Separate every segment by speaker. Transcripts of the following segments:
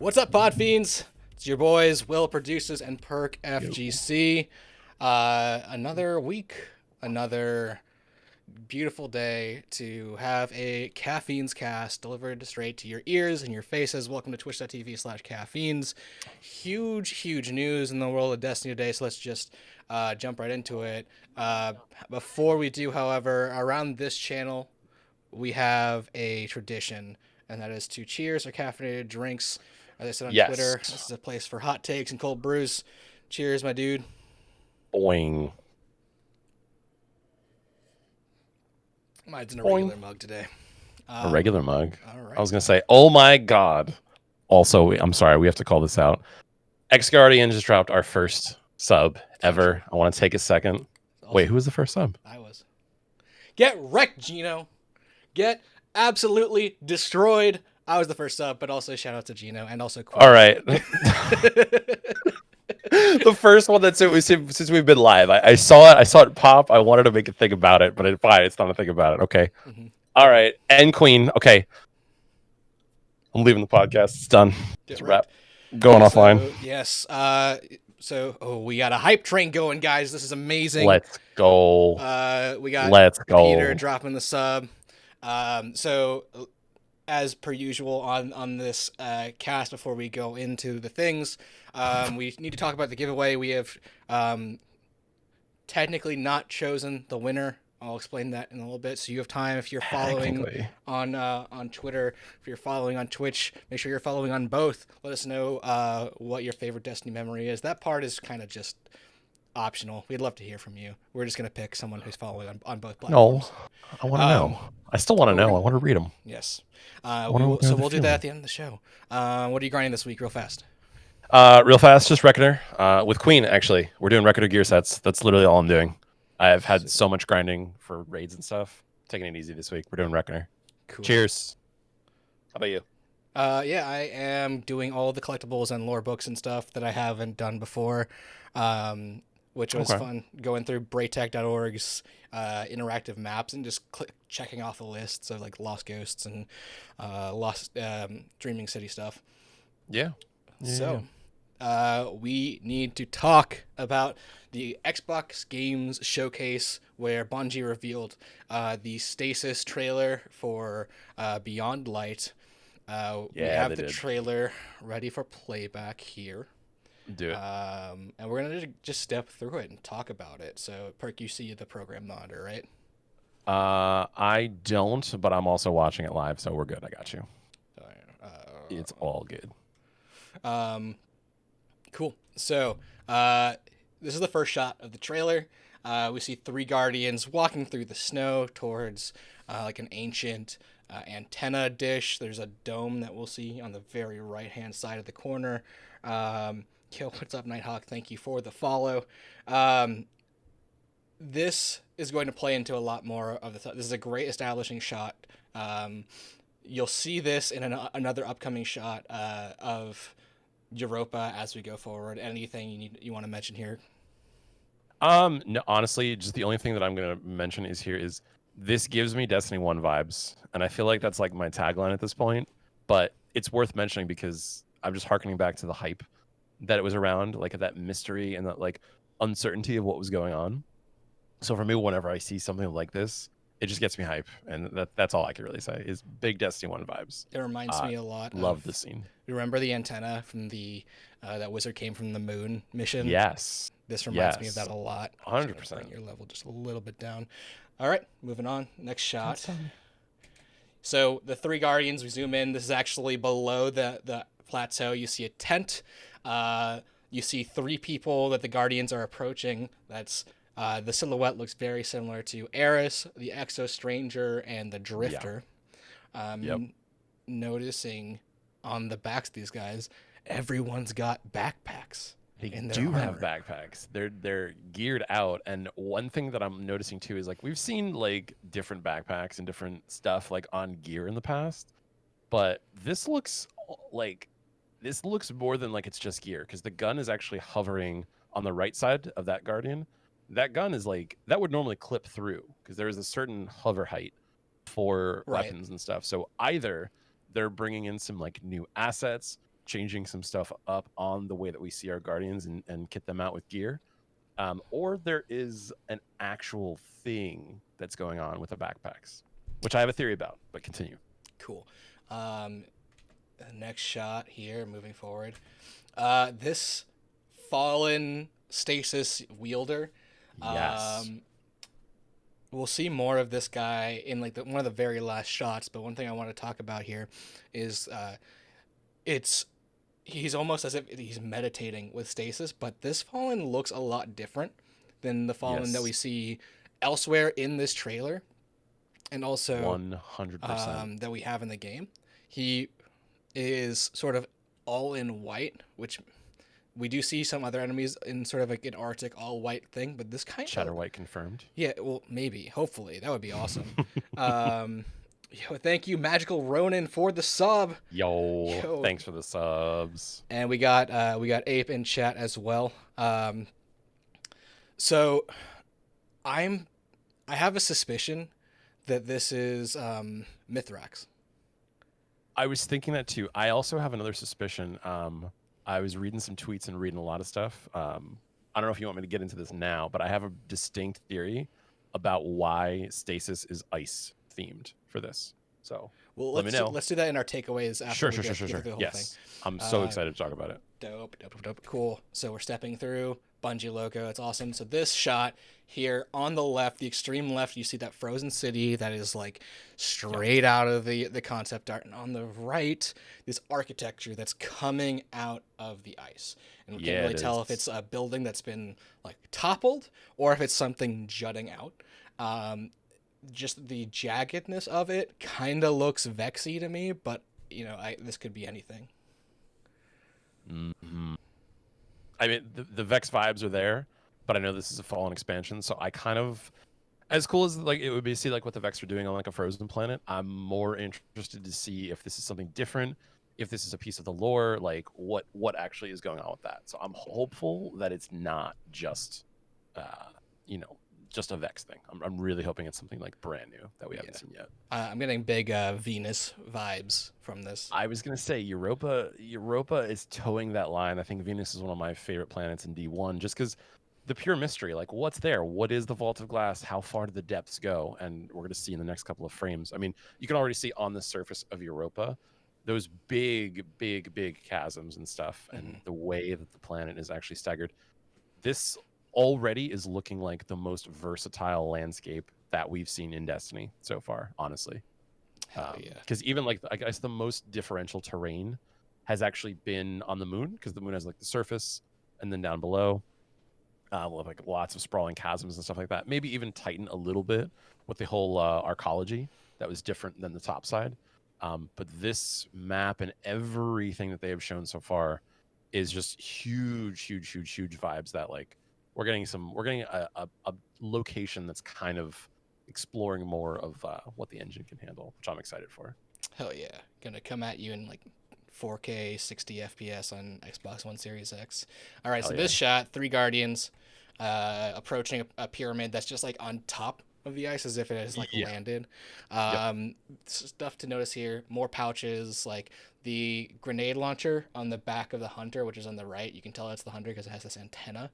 Speaker 1: What's up, Podfiends? It's your boys, WillProduces and PerkFGC. Another week, another beautiful day to have a Caffeinds cast delivered straight to your ears and your faces. Welcome to twitch.tv/Caffeinds. Huge news in the world of Destiny today, so let's just jump right into it. Before we do, however, around this channel, we have a tradition, and that is to cheers our caffeinated drinks. As I said on Twitter, this is a place for hot takes and cold brews. Cheers, my dude.
Speaker 2: Boing.
Speaker 1: Mine's in a regular mug today.
Speaker 2: A regular mug.
Speaker 1: All right.
Speaker 2: I was going to say, oh my God. Also, I'm sorry, we have to call this out. X Guardian just dropped our first sub ever. I want to take a second. Awesome. Wait, who was the first sub?
Speaker 1: I was. Get wrecked, Gino. Get absolutely destroyed. I was the first sub, but also shout out to Gino and also Quinn.
Speaker 2: All right. The first one that since we've been live, I saw it pop. I wanted to make a thing about it, but it's not a thing about it. Okay. Mm-hmm. All right. And Queen. Okay. I'm leaving the podcast. It's done. It's a wrap. Going offline.
Speaker 1: Yes. We got a hype train going, guys. This is amazing.
Speaker 2: Let's go.
Speaker 1: We got Peter dropping the sub. As per usual on this cast, before we go into the things, we need to talk about the giveaway. We have technically not chosen the winner. I'll explain that in a little bit. So you have time, if you're following on Twitter, if you're following on Twitch, make sure you're following on both. Let us know what your favorite Destiny memory is. That part is kind of just optional. We'd love to hear from you. We're just going to pick someone who's following on both platforms.
Speaker 2: No, I want to know. I still want to know. I want to read them.
Speaker 1: Yes. We'll do that at the end of the show. What are you grinding this week, real fast?
Speaker 2: Just Reckoner. With Queen, actually. We're doing Reckoner gear sets. That's literally all I'm doing. I've had so much grinding for raids and stuff. Taking it easy this week. We're doing Reckoner.
Speaker 1: Cool.
Speaker 2: Cheers. How about you?
Speaker 1: Yeah, I am doing all the collectibles and lore books and stuff that I haven't done before, which was fun. Going through braytech.org's interactive maps and just checking off the lists of like Lost Ghosts and Lost Dreaming City stuff.
Speaker 2: Yeah.
Speaker 1: We need to talk about the Xbox Games Showcase where Bungie revealed the Stasis trailer for Beyond Light. We have the trailer ready for playback here.
Speaker 2: Do it.
Speaker 1: And we're going to just step through it and talk about it. So, Perk, you see the program monitor, right?
Speaker 2: I don't, but I'm also watching it live, so we're good. I got you. It's all good.
Speaker 1: Cool. So, this is the first shot of the trailer. We see three Guardians walking through the snow towards like an ancient antenna dish. There's a dome that we'll see on the very right-hand side of the corner. Yo, what's up, Nighthawk? Thank you for the follow. This is going to play into a lot more of the... This is a great establishing shot. You'll see this in another upcoming shot of Europa as we go forward. Anything you want to mention here?
Speaker 2: No, honestly, just the only thing that I'm going to mention is this gives me Destiny 1 vibes. And I feel like that's like my tagline at this point. But it's worth mentioning because I'm just harkening back to the hype that it was around, like that mystery and that like uncertainty of what was going on. So for me, whenever I see something like this, it just gets me hype. And that's all I can really say is big Destiny 1 vibes.
Speaker 1: It reminds me a lot.
Speaker 2: Love the scene.
Speaker 1: Remember the antenna from the that wizard came from the moon mission?
Speaker 2: Yes.
Speaker 1: This reminds me of that a lot.
Speaker 2: 100%.
Speaker 1: Bring your level just a little bit down. All right, moving on. Next shot. So the three Guardians, we zoom in. This is actually below the plateau. You see a tent. You see three people that the Guardians are approaching. That's the silhouette looks very similar to Eris, the Exo Stranger, and the Drifter. Noticing on the backs of these guys, everyone's got backpacks.
Speaker 2: They do have backpacks. They're geared out. And one thing that I'm noticing too is like we've seen like different backpacks and different stuff like on gear in the past, but this looks more than like it's just gear because the gun is actually hovering on the right side of that Guardian. That gun is like that would normally clip through because there is a certain hover height for weapons and stuff. So either they're bringing in some like new assets, changing some stuff up on the way that we see our Guardians and kit them out with gear. Or there is an actual thing that's going on with the backpacks, which I have a theory about, but continue.
Speaker 1: Cool. Next shot here, moving forward. This fallen Stasis wielder.
Speaker 2: Yes.
Speaker 1: We'll see more of this guy in like one of the very last shots, but one thing I want to talk about here is he's almost as if he's meditating with Stasis, but this fallen looks a lot different than the fallen that we see elsewhere in this trailer, and also
Speaker 2: 100%
Speaker 1: that we have in the game. He is sort of all in white, which we do see some other enemies in sort of like an Arctic all white thing, but this kind
Speaker 2: Shatter
Speaker 1: of
Speaker 2: White confirmed.
Speaker 1: Yeah, well, maybe, hopefully, that would be awesome. Thank you, Magical Ronin, for the sub.
Speaker 2: Yo, thanks for the subs.
Speaker 1: And we got Ape in chat as well. So I have a suspicion that this is Mithrax.
Speaker 2: I was thinking that too. I also have another suspicion. I was reading some tweets and reading a lot of stuff. I don't know if you want me to get into this now, but I have a distinct theory about why Stasis is ice themed for this. So let me know.
Speaker 1: Let's do that in our takeaways after
Speaker 2: Sure.
Speaker 1: the whole thing.
Speaker 2: I'm so excited to talk about it.
Speaker 1: Dope. Cool. So we're stepping through Bungie logo. It's awesome. So this shot here on the left, the extreme left, you see that frozen city that is like straight out of the concept art. And on the right, this architecture that's coming out of the ice. And we can't really tell if it's a building that's been like toppled or if it's something jutting out. Just the jaggedness of it kind of looks Vexy to me, but this could be anything.
Speaker 2: Mm-hmm. I mean, the Vex vibes are there, but I know this is a Fallen expansion, so I kind of, as cool as like it would be to see like what the Vex are doing on like a frozen planet, I'm more interested to see if this is something different, if this is a piece of the lore, like what actually is going on with that. So I'm hopeful that it's not just, just a Vex thing. I'm really hoping it's something like brand new that we haven't seen yet.
Speaker 1: I'm getting big Venus vibes from this.
Speaker 2: I was gonna say Europa is towing that line. I think Venus is one of my favorite planets in D1, just because the pure mystery, like what's there? What is the Vault of Glass? How far do the depths go? And we're gonna see in the next couple of frames. I mean, you can already see on the surface of Europa those big chasms and stuff, and the way that the planet is actually staggered. This already is looking like the most versatile landscape that we've seen in Destiny so far, honestly.
Speaker 1: Hell yeah.
Speaker 2: Because even like, I guess the most differential terrain has actually been on the moon, because the moon has like the surface, and then down below, we'll have like lots of sprawling chasms and stuff like that. Maybe even Titan a little bit with the whole arcology that was different than the top side. But this map and everything that they have shown so far is just huge vibes that like, we're getting a location that's kind of exploring more of what the engine can handle, which I'm excited for.
Speaker 1: Hell yeah. Gonna come at you in like 4K 60 FPS on Xbox One Series X. All right, this shot, 3 Guardians approaching a pyramid that's just like on top of the ice as if it has like landed. Stuff to notice here, more pouches, like the grenade launcher on the back of the Hunter, which is on the right. You can tell it's the Hunter because it has this antenna.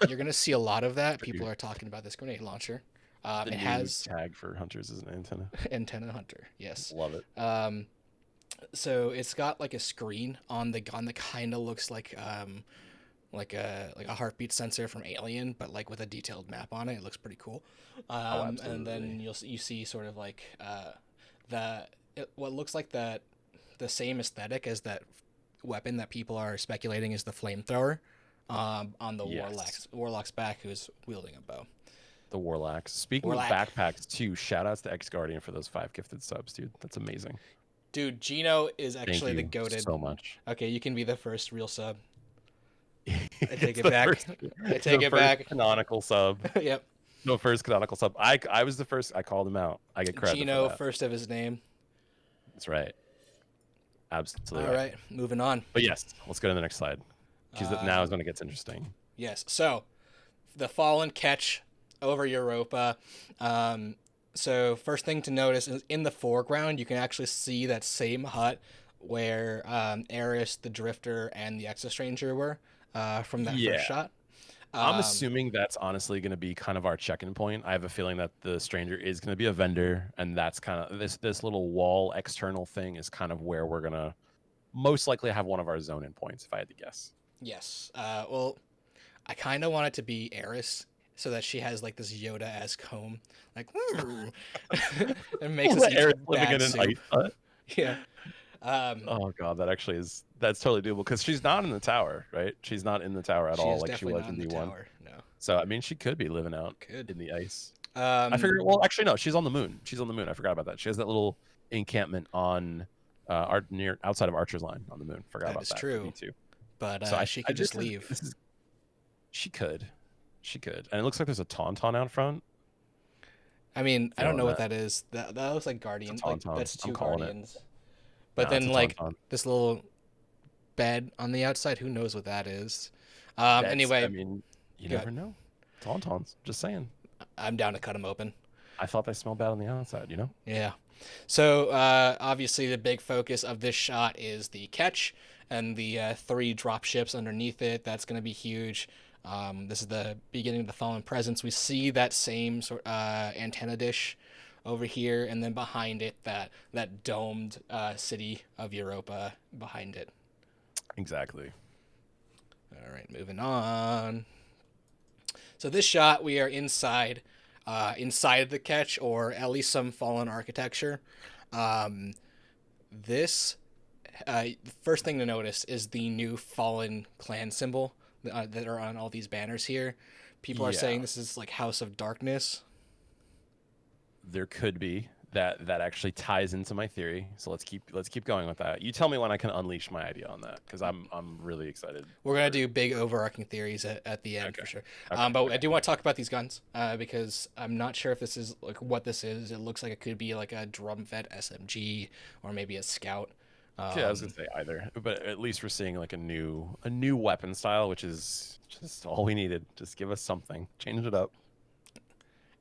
Speaker 1: You're gonna see a lot of that. People are talking about this grenade launcher. It has
Speaker 2: tag for Hunters as an antenna.
Speaker 1: Antenna Hunter, yes.
Speaker 2: Love it.
Speaker 1: So it's got like a screen on the gun that kind of looks like a heartbeat sensor from Alien, but like with a detailed map on it. It looks pretty cool. And then you see sort of like what looks like the same aesthetic as that weapon that people are speculating is the flamethrower. On the Warlock's back, who's wielding a bow.
Speaker 2: The Warlocks. Speaking of backpacks too, shout outs to X Guardian for those 5 gifted subs, dude. That's amazing.
Speaker 1: Dude, Gino is actually the goated.
Speaker 2: So much.
Speaker 1: Okay, you can be the first real sub. I take it back. I take it back.
Speaker 2: Canonical sub.
Speaker 1: Yep.
Speaker 2: No, first canonical sub. I was the first. I called him out. I get credit.
Speaker 1: Gino,
Speaker 2: for that.
Speaker 1: first of his name.
Speaker 2: That's right. Absolutely.
Speaker 1: All right, moving on.
Speaker 2: But yes, let's go to the next slide, because now is when it gets interesting.
Speaker 1: Yes. So, the Fallen catch over Europa. So first thing to notice is in the foreground, you can actually see that same hut where Eris, the Drifter, and the Exo Stranger were from that first
Speaker 2: Yeah.
Speaker 1: shot.
Speaker 2: I'm assuming that's honestly going to be kind of our check-in point. I have a feeling that the stranger is going to be a vendor, and that's kind of this little wall external thing is kind of where we're going to most likely have one of our zone in points, if I had to guess.
Speaker 1: Yes. Well, I kind of want it to be Eris so that she has like this Yoda-esque home, like, it makes us eat
Speaker 2: Eric living
Speaker 1: bad
Speaker 2: in an
Speaker 1: soup.
Speaker 2: ice hut.
Speaker 1: Yeah.
Speaker 2: Oh god, that's totally doable because she's not in the tower, right? She's not in the tower at
Speaker 1: She
Speaker 2: all
Speaker 1: is
Speaker 2: like she
Speaker 1: definitely
Speaker 2: was
Speaker 1: not
Speaker 2: in
Speaker 1: in the
Speaker 2: D1.
Speaker 1: tower. No.
Speaker 2: So I mean, she could be living out
Speaker 1: Could.
Speaker 2: in the ice. I
Speaker 1: Um,
Speaker 2: figured. Well, actually, no. She's on the moon. She's on the moon. I forgot about that. She has that little encampment on near outside of Archer's Line on the moon. Forgot
Speaker 1: that
Speaker 2: about
Speaker 1: is
Speaker 2: that.
Speaker 1: true.
Speaker 2: Me too.
Speaker 1: But
Speaker 2: So
Speaker 1: she could just leave.
Speaker 2: She could, and it looks like there's a tauntaun out front.
Speaker 1: I mean, I don't
Speaker 2: Feeling
Speaker 1: know what
Speaker 2: that.
Speaker 1: that is. That looks like Guardian. Like
Speaker 2: tauntaun.
Speaker 1: that's
Speaker 2: I'm
Speaker 1: two
Speaker 2: calling it.
Speaker 1: Guardians. But
Speaker 2: Nah, it's
Speaker 1: then
Speaker 2: a
Speaker 1: like
Speaker 2: tauntaun.
Speaker 1: this little bed on the outside, who knows what that is? Anyway,
Speaker 2: I mean, you never know. Tauntauns. Just saying.
Speaker 1: I'm down to cut them open.
Speaker 2: I thought they smelled bad on the outside. You know.
Speaker 1: Yeah. So obviously the big focus of this shot is the catch and the 3 drop ships underneath it. That's going to be huge. This is the beginning of the Fallen Presence. We see that same sort antenna dish over here, and then behind it that domed city of Europa behind it.
Speaker 2: Exactly.
Speaker 1: All right, moving on. So this shot, we are inside the catch, or at least some fallen architecture. This the first thing to notice is the new fallen clan symbol that are on all these banners here. People are saying this is like House of Darkness.
Speaker 2: There could be that actually ties into my theory. So let's keep going with that. You tell me when I can unleash my idea on that, because I'm really excited.
Speaker 1: We're gonna do big overarching theories at the end for sure. But I do want to talk about these guns because I'm not sure if this is like what this is. It looks like it could be like a drum-fed SMG or maybe a Scout.
Speaker 2: Yeah, I was gonna say either, but at least we're seeing like a new weapon style, which is just all we needed. Just give us something, change it up.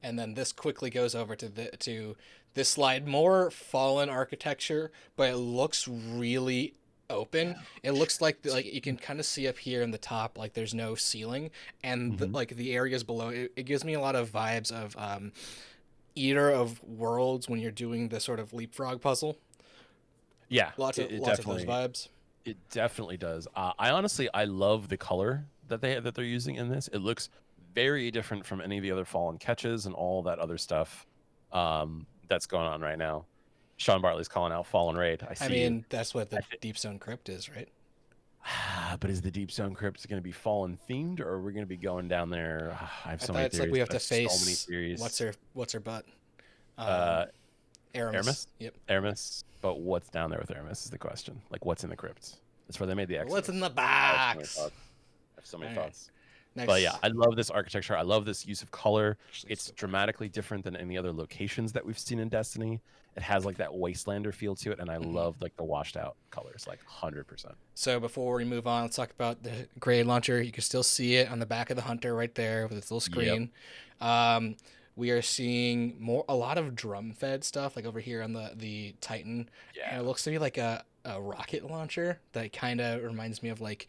Speaker 1: And then this quickly goes over to this slide, more fallen architecture, but it looks really open. It looks like you can kind of see up here in the top, like there's no ceiling, and the areas below it gives me a lot of vibes of Eater of Worlds when you're doing the sort of leapfrog puzzle.
Speaker 2: Yeah,
Speaker 1: lots of those vibes.
Speaker 2: It definitely does. I love the color that they're using in this. It looks very different from any of the other fallen catches and all that other stuff that's going on right now. Sean Bartley's calling out Fallen Raid. I mean,
Speaker 1: that's what the Deep Stone Crypt is, right?
Speaker 2: But is the Deep Stone Crypt going to be Fallen themed, or are we going to be going down there? I have so many theories.
Speaker 1: It's like we have to face
Speaker 2: so many theories.
Speaker 1: What's her butt?
Speaker 2: Aramis.
Speaker 1: Yep.
Speaker 2: Aramis. But what's down there with Aramis is the question. Like, what's in the crypt? That's where they made the Exodus.
Speaker 1: What's in the box?
Speaker 2: I have so many thoughts.
Speaker 1: Nice.
Speaker 2: But yeah, I love this architecture. I love this use of color. It's dramatically different than any other locations that we've seen in Destiny. It has like that Wastelander feel to it, and I love like the washed out colors, like 100%.
Speaker 1: So before we move on, let's talk about the grenade launcher. You can still see it on the back of the Hunter right there with its little screen. Yep. We are seeing a lot of drum fed stuff, like over here on the Titan. Yeah. And it looks to be like a rocket launcher that kind of reminds me of like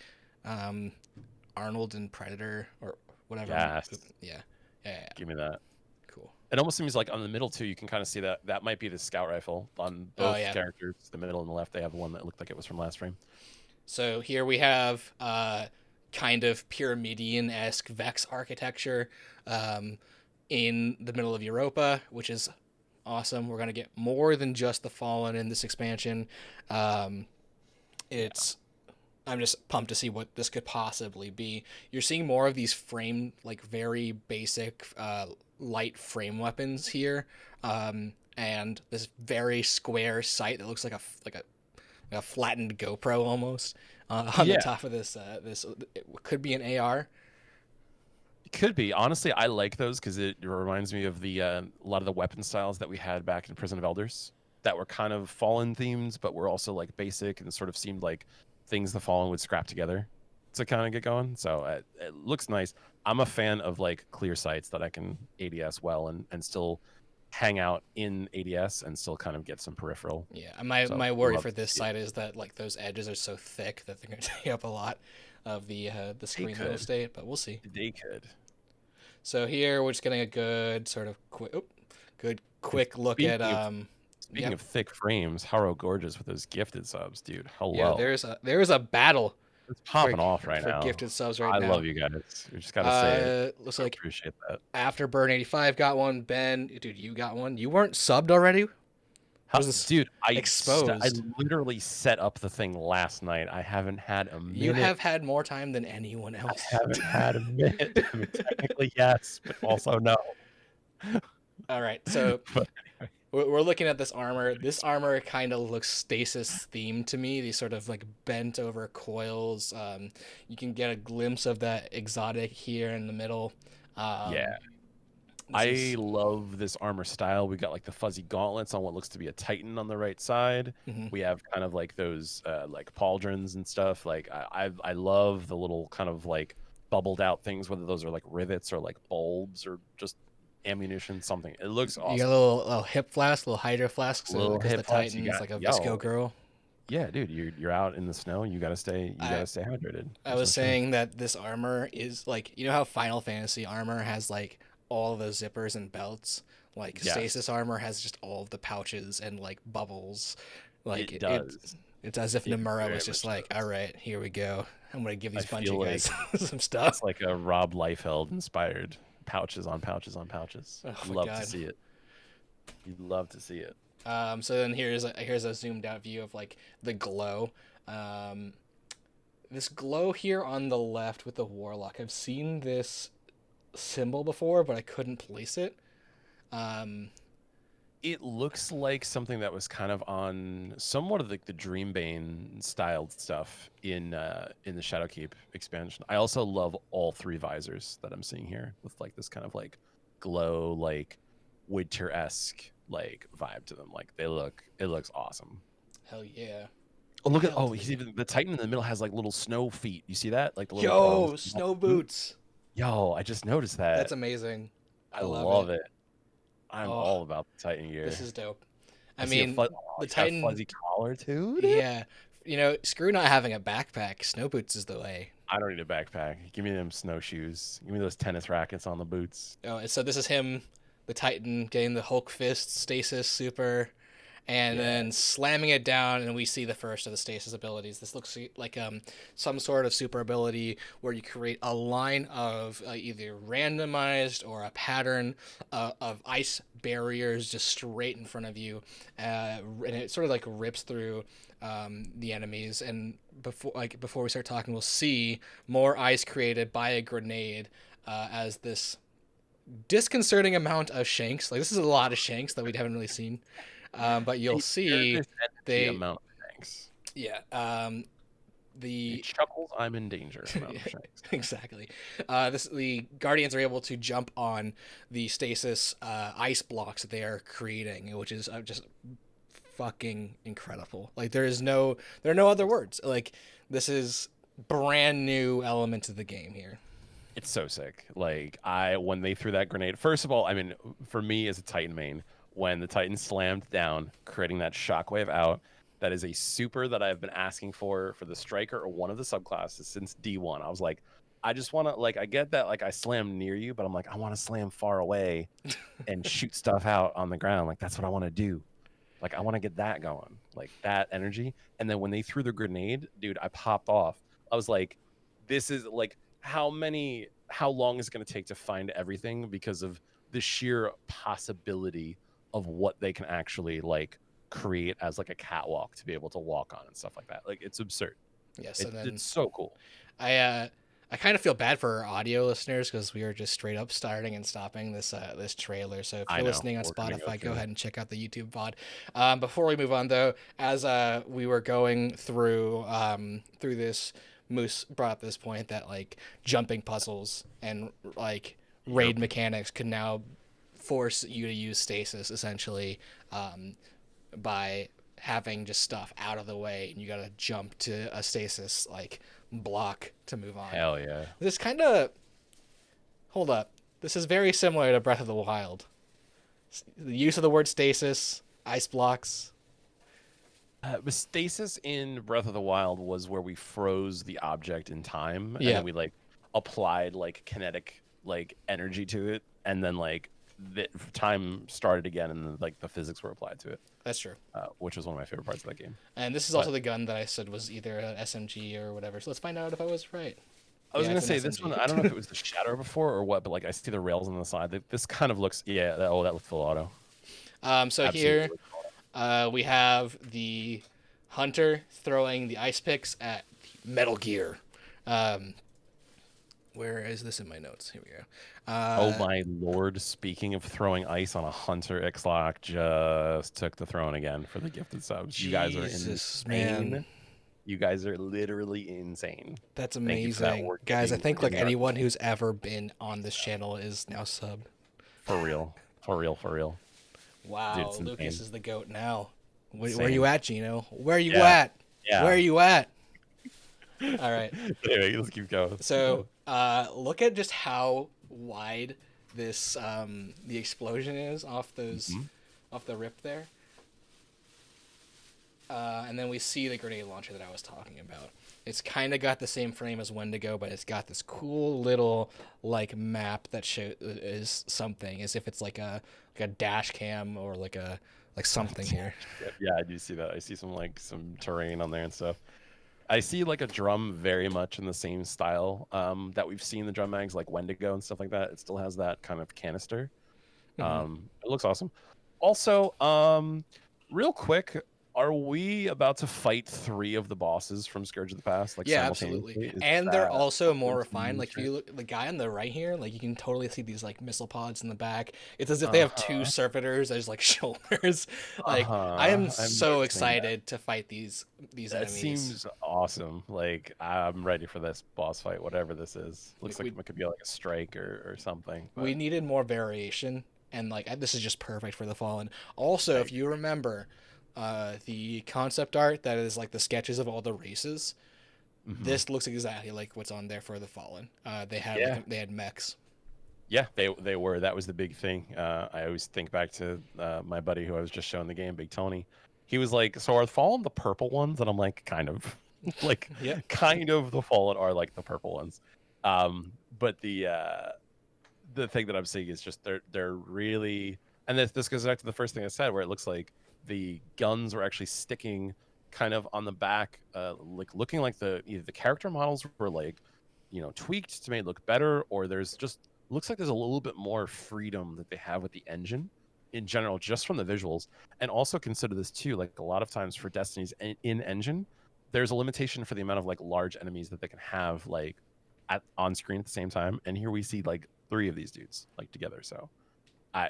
Speaker 1: Arnold and Predator or whatever.
Speaker 2: Yes.
Speaker 1: Yeah.
Speaker 2: Give me that.
Speaker 1: Cool.
Speaker 2: It almost seems like on the middle too, you can kind of see that might be the scout rifle on both characters. The middle and the left, they have one that looked like it was from last frame.
Speaker 1: So here we have kind of Pyramidian-esque Vex architecture in the middle of Europa, which is awesome. We're going to get more than just the Fallen in this expansion. I'm just pumped to see what this could possibly be. You're seeing more of these frame, like very basic light frame weapons here, and this very square sight that looks like a flattened GoPro almost on the top of this. It could be an AR.
Speaker 2: It could be. Honestly, I like those because it reminds me of a lot of the weapon styles that we had back in Prison of Elders that were kind of Fallen themes, but were also like basic and sort of seemed like things the Fallen would scrap together to kind of get going. So it looks nice. I'm a fan of like clear sights that I can ADS well and still hang out in ADS and still kind of get some peripheral.
Speaker 1: Yeah, my
Speaker 2: So
Speaker 1: my worry
Speaker 2: love
Speaker 1: for
Speaker 2: to
Speaker 1: this
Speaker 2: see
Speaker 1: side is that like those edges are so thick that they're going to take up a lot of the
Speaker 2: They
Speaker 1: screen real
Speaker 2: could.
Speaker 1: estate, but we'll see.
Speaker 2: They could.
Speaker 1: So here we're just getting a good sort of
Speaker 2: And
Speaker 1: quick look at
Speaker 2: speaking of speaking
Speaker 1: yep.
Speaker 2: of thick frames, Haro Gorgeous with those gifted subs, dude.
Speaker 1: Yeah,
Speaker 2: Hello.
Speaker 1: there's a battle
Speaker 2: It's
Speaker 1: for
Speaker 2: popping off right now.
Speaker 1: gifted subs right
Speaker 2: I
Speaker 1: now.
Speaker 2: love you guys. You just gotta say it.
Speaker 1: Looks
Speaker 2: I
Speaker 1: like
Speaker 2: appreciate that.
Speaker 1: Afterburn85 got one. Ben, dude, you got one. You weren't subbed already? Was this
Speaker 2: Dude, I
Speaker 1: exposed?
Speaker 2: literally set up the thing last night. I haven't had a
Speaker 1: You
Speaker 2: minute.
Speaker 1: have had more time than anyone
Speaker 2: I
Speaker 1: else.
Speaker 2: haven't had a minute. I mean, technically yes, but also no.
Speaker 1: All right, so
Speaker 2: But
Speaker 1: we're looking at this armor. This armor kind of looks Stasis themed to me. These sort of like bent over coils. You can get a glimpse of that exotic here in the middle.
Speaker 2: yeah,
Speaker 1: This
Speaker 2: I
Speaker 1: is
Speaker 2: love this armor style. We got like the fuzzy gauntlets on what looks to be a Titan on the right side.
Speaker 1: mhm.
Speaker 2: We have kind of like those like pauldrons and stuff. Like I love the little kind of like bubbled out things, whether those are like rivets or like bulbs or just ammunition, something. It looks
Speaker 1: You got
Speaker 2: awesome.
Speaker 1: a little hip flask, little hydro flask,
Speaker 2: Little
Speaker 1: because the
Speaker 2: hip flask, you
Speaker 1: Titan's
Speaker 2: got
Speaker 1: like a
Speaker 2: yo.
Speaker 1: visco girl.
Speaker 2: Yeah, dude, you're out in the snow. You gotta stay hydrated.
Speaker 1: I
Speaker 2: There's
Speaker 1: was
Speaker 2: no choice.
Speaker 1: saying that this armor is like, you know how Final Fantasy armor has like all the zippers and belts? Like
Speaker 2: Yes,
Speaker 1: Stasis armor has just all of the pouches and like bubbles. Like
Speaker 2: it does.
Speaker 1: it's as if
Speaker 2: It
Speaker 1: Nomura
Speaker 2: very
Speaker 1: was just
Speaker 2: much
Speaker 1: like,
Speaker 2: does.
Speaker 1: all right, here we go. I'm gonna give
Speaker 2: I
Speaker 1: these bunch
Speaker 2: feel
Speaker 1: of
Speaker 2: like
Speaker 1: guys some stuff.
Speaker 2: it's like a Rob Liefeld inspired pouches on pouches on pouches.
Speaker 1: Oh my
Speaker 2: Love to
Speaker 1: god.
Speaker 2: see it. You'd love to see it.
Speaker 1: So then here's a zoomed out view of like the glow. Um, this glow here on the left with the warlock. I've seen this symbol before, but I couldn't place it. Um,
Speaker 2: It looks like something that was kind of on somewhat of like the Dreambane styled stuff in the Shadowkeep expansion. I also love all three visors that I'm seeing here with like this kind of like glow, like Witcher-esque like vibe to them. Like it looks awesome.
Speaker 1: hell yeah.
Speaker 2: Oh, look at
Speaker 1: Hell
Speaker 2: he's
Speaker 1: yeah.
Speaker 2: even the Titan in the middle has like little snow feet. You see that? Like the little
Speaker 1: Yo,
Speaker 2: prongs.
Speaker 1: snow boots.
Speaker 2: Yo, I just noticed that.
Speaker 1: That's amazing.
Speaker 2: I
Speaker 1: love
Speaker 2: love it. I'm
Speaker 1: Oh,
Speaker 2: all about the Titan gear.
Speaker 1: this is dope. I
Speaker 2: see
Speaker 1: mean, the
Speaker 2: he's got a
Speaker 1: Titan,
Speaker 2: fuzzy collar too. Dude.
Speaker 1: yeah. You know, screw not having a backpack. Snow boots is the way.
Speaker 2: I don't need a backpack. Give me them snowshoes. Give me those tennis rackets on the boots.
Speaker 1: Oh, so this is him, the Titan, getting the Hulk fist, stasis, super, and
Speaker 2: Yeah.
Speaker 1: then slamming it down, and we see the first of the stasis abilities. This looks like some sort of super ability where you create a line of either randomized or a pattern of ice barriers just straight in front of you, and it sort of like rips through the enemies. And before we start talking, we'll see more ice created by a grenade as this disconcerting amount of shanks. Like this is a lot of shanks that we haven't really seen. But you'll see
Speaker 2: There's
Speaker 1: they,
Speaker 2: amount of thanks.
Speaker 1: yeah,
Speaker 2: It
Speaker 1: the
Speaker 2: chuckles, I'm in danger. Amount of shanks.
Speaker 1: exactly. The Guardians are able to jump on the stasis ice blocks that they are creating, which is just fucking incredible. Like there are no other words. Like this is brand new element to the game here.
Speaker 2: It's so sick. Like when they threw that grenade. First of all, I mean, for me as a Titan main, when the Titan slammed down, creating that shockwave out, that is a super that I've been asking for the striker or one of the subclasses since D1. I was like, I just want to like I get that like I slam near you, but I'm like I want to slam far away and shoot stuff out on the ground. Like that's what I want to do. Like I want to get that going, like that energy. And then when they threw the grenade, dude, I popped off. I was like, this is like how long is it going to take to find everything because of the sheer possibility of what they can actually like create as like a catwalk to be able to walk on and stuff like that. Like it's absurd.
Speaker 1: Yes, and then
Speaker 2: It's so cool.
Speaker 1: I kind of feel bad for our audio listeners because we are just straight up starting and stopping this this trailer. So if you're listening on Spotify, go ahead and check out the YouTube pod. Before we move on, though, as we were going through this, Moose brought up this point that like jumping puzzles and like raid mechanics could now force you to use stasis essentially by having just stuff out of the way, and you gotta jump to a stasis like block to move on.
Speaker 2: Hell yeah.
Speaker 1: This kind of hold up. This is very similar to Breath of the Wild. The use of the word stasis, ice blocks.
Speaker 2: But Stasis in Breath of the Wild was where we froze the object in time, and
Speaker 1: Yeah.
Speaker 2: then we like applied like kinetic like energy to it, and then like the time started again, and then, like the physics were applied to it,
Speaker 1: That's true.
Speaker 2: which was one of my favorite parts of that game.
Speaker 1: And this is also the gun that I said was either an SMG or whatever. So let's find out if I was right.
Speaker 2: I was
Speaker 1: Yeah,
Speaker 2: gonna
Speaker 1: it's an
Speaker 2: say this
Speaker 1: SMG.
Speaker 2: one. I don't know if it was the shadow before or what, but like I see the rails on the side. This kind of looks. Yeah. That looks full auto.
Speaker 1: So here we have the hunter throwing the ice picks at Metal Gear. Where is this in my notes? Here we go.
Speaker 2: Oh my lord! Speaking of throwing ice on a hunter, Xlock just took the throne again for the gifted subs. You guys are insane.
Speaker 1: Man.
Speaker 2: You guys are literally insane.
Speaker 1: That's
Speaker 2: Thank you for that
Speaker 1: amazing.
Speaker 2: work
Speaker 1: Guys, I
Speaker 2: being
Speaker 1: think like
Speaker 2: in there.
Speaker 1: anyone who's ever been on this channel is now subbed.
Speaker 2: For real. For real. For real.
Speaker 1: Wow,
Speaker 2: Dude, it's
Speaker 1: Lucas
Speaker 2: insane.
Speaker 1: is the GOAT now. Where
Speaker 2: Insane.
Speaker 1: you at, Gino? Where you
Speaker 2: Yeah.
Speaker 1: at?
Speaker 2: Yeah.
Speaker 1: Where are you at? All right.
Speaker 2: Anyway, let's keep going.
Speaker 1: So, look at just how wide this the explosion is off those off the rip there. And then we see the grenade launcher that I was talking about. It's kind of got the same frame as Wendigo, but it's got this cool little like map that is something, as if it's like a dash cam or like something here.
Speaker 2: Yeah, I do see that. I see some terrain on there and stuff. I see like a drum very much in the same style that we've seen the drum mags like Wendigo and stuff like that. It still has that kind of canister. It looks awesome. Also, real quick, are we about to fight 3 of the bosses from Scourge of the Past? Like,
Speaker 1: Yeah, absolutely. And they're also more refined. Like, if you look, the guy on the right here, like, you can totally see these like missile pods in the back. It's as if they have 2 servitors as like shoulders. Like, I am so excited to fight these
Speaker 2: that
Speaker 1: enemies.
Speaker 2: Seems awesome. Like, I'm ready for this boss fight, whatever this is. Looks like it could be like a strike or something. But...
Speaker 1: We needed more variation, and like this is just perfect for the Fallen. Also, if you remember the concept art that is like the sketches of all the races, this looks exactly like what's on there for the Fallen. They had they had mechs.
Speaker 2: Yeah, they were. That was the big thing. I always think back to my buddy who I was just showing the game, Big Tony. He was like, "So are the Fallen the purple ones?" And I'm like, "Kind of." Like, kind of the Fallen are like the purple ones. But the thing that I'm seeing is just they're really, and this goes back to the first thing I said, where it looks like the guns were actually sticking kind of on the back, like looking like either the character models were like, tweaked to make it look better, or there's just looks like there's a little bit more freedom that they have with the engine in general, just from the visuals. And also consider this too, like a lot of times for Destiny's in engine, there's a limitation for the amount of like large enemies that they can have like on screen at the same time. And here we see like 3 of these dudes like together. So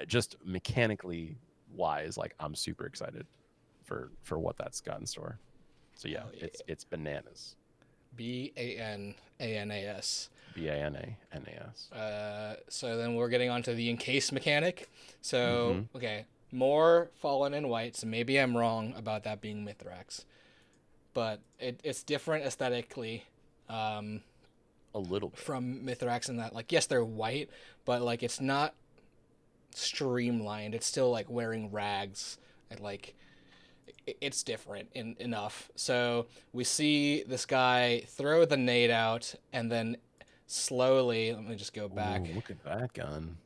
Speaker 2: just mechanically wise, like I'm super excited for what that's got in store. So yeah, it's bananas.
Speaker 1: BANANAS.
Speaker 2: BANANAS.
Speaker 1: So then we're getting onto the encase mechanic. So okay, more Fallen in white. So maybe I'm wrong about that being Mithrax, but it's different aesthetically. A
Speaker 2: little bit
Speaker 1: from Mithrax in that, like, yes, they're white, but like it's not streamlined. It's still like wearing rags, and like it's different enough. So we see this guy throw the nade out, and then slowly, let me just go back.
Speaker 2: Ooh, look at that gun.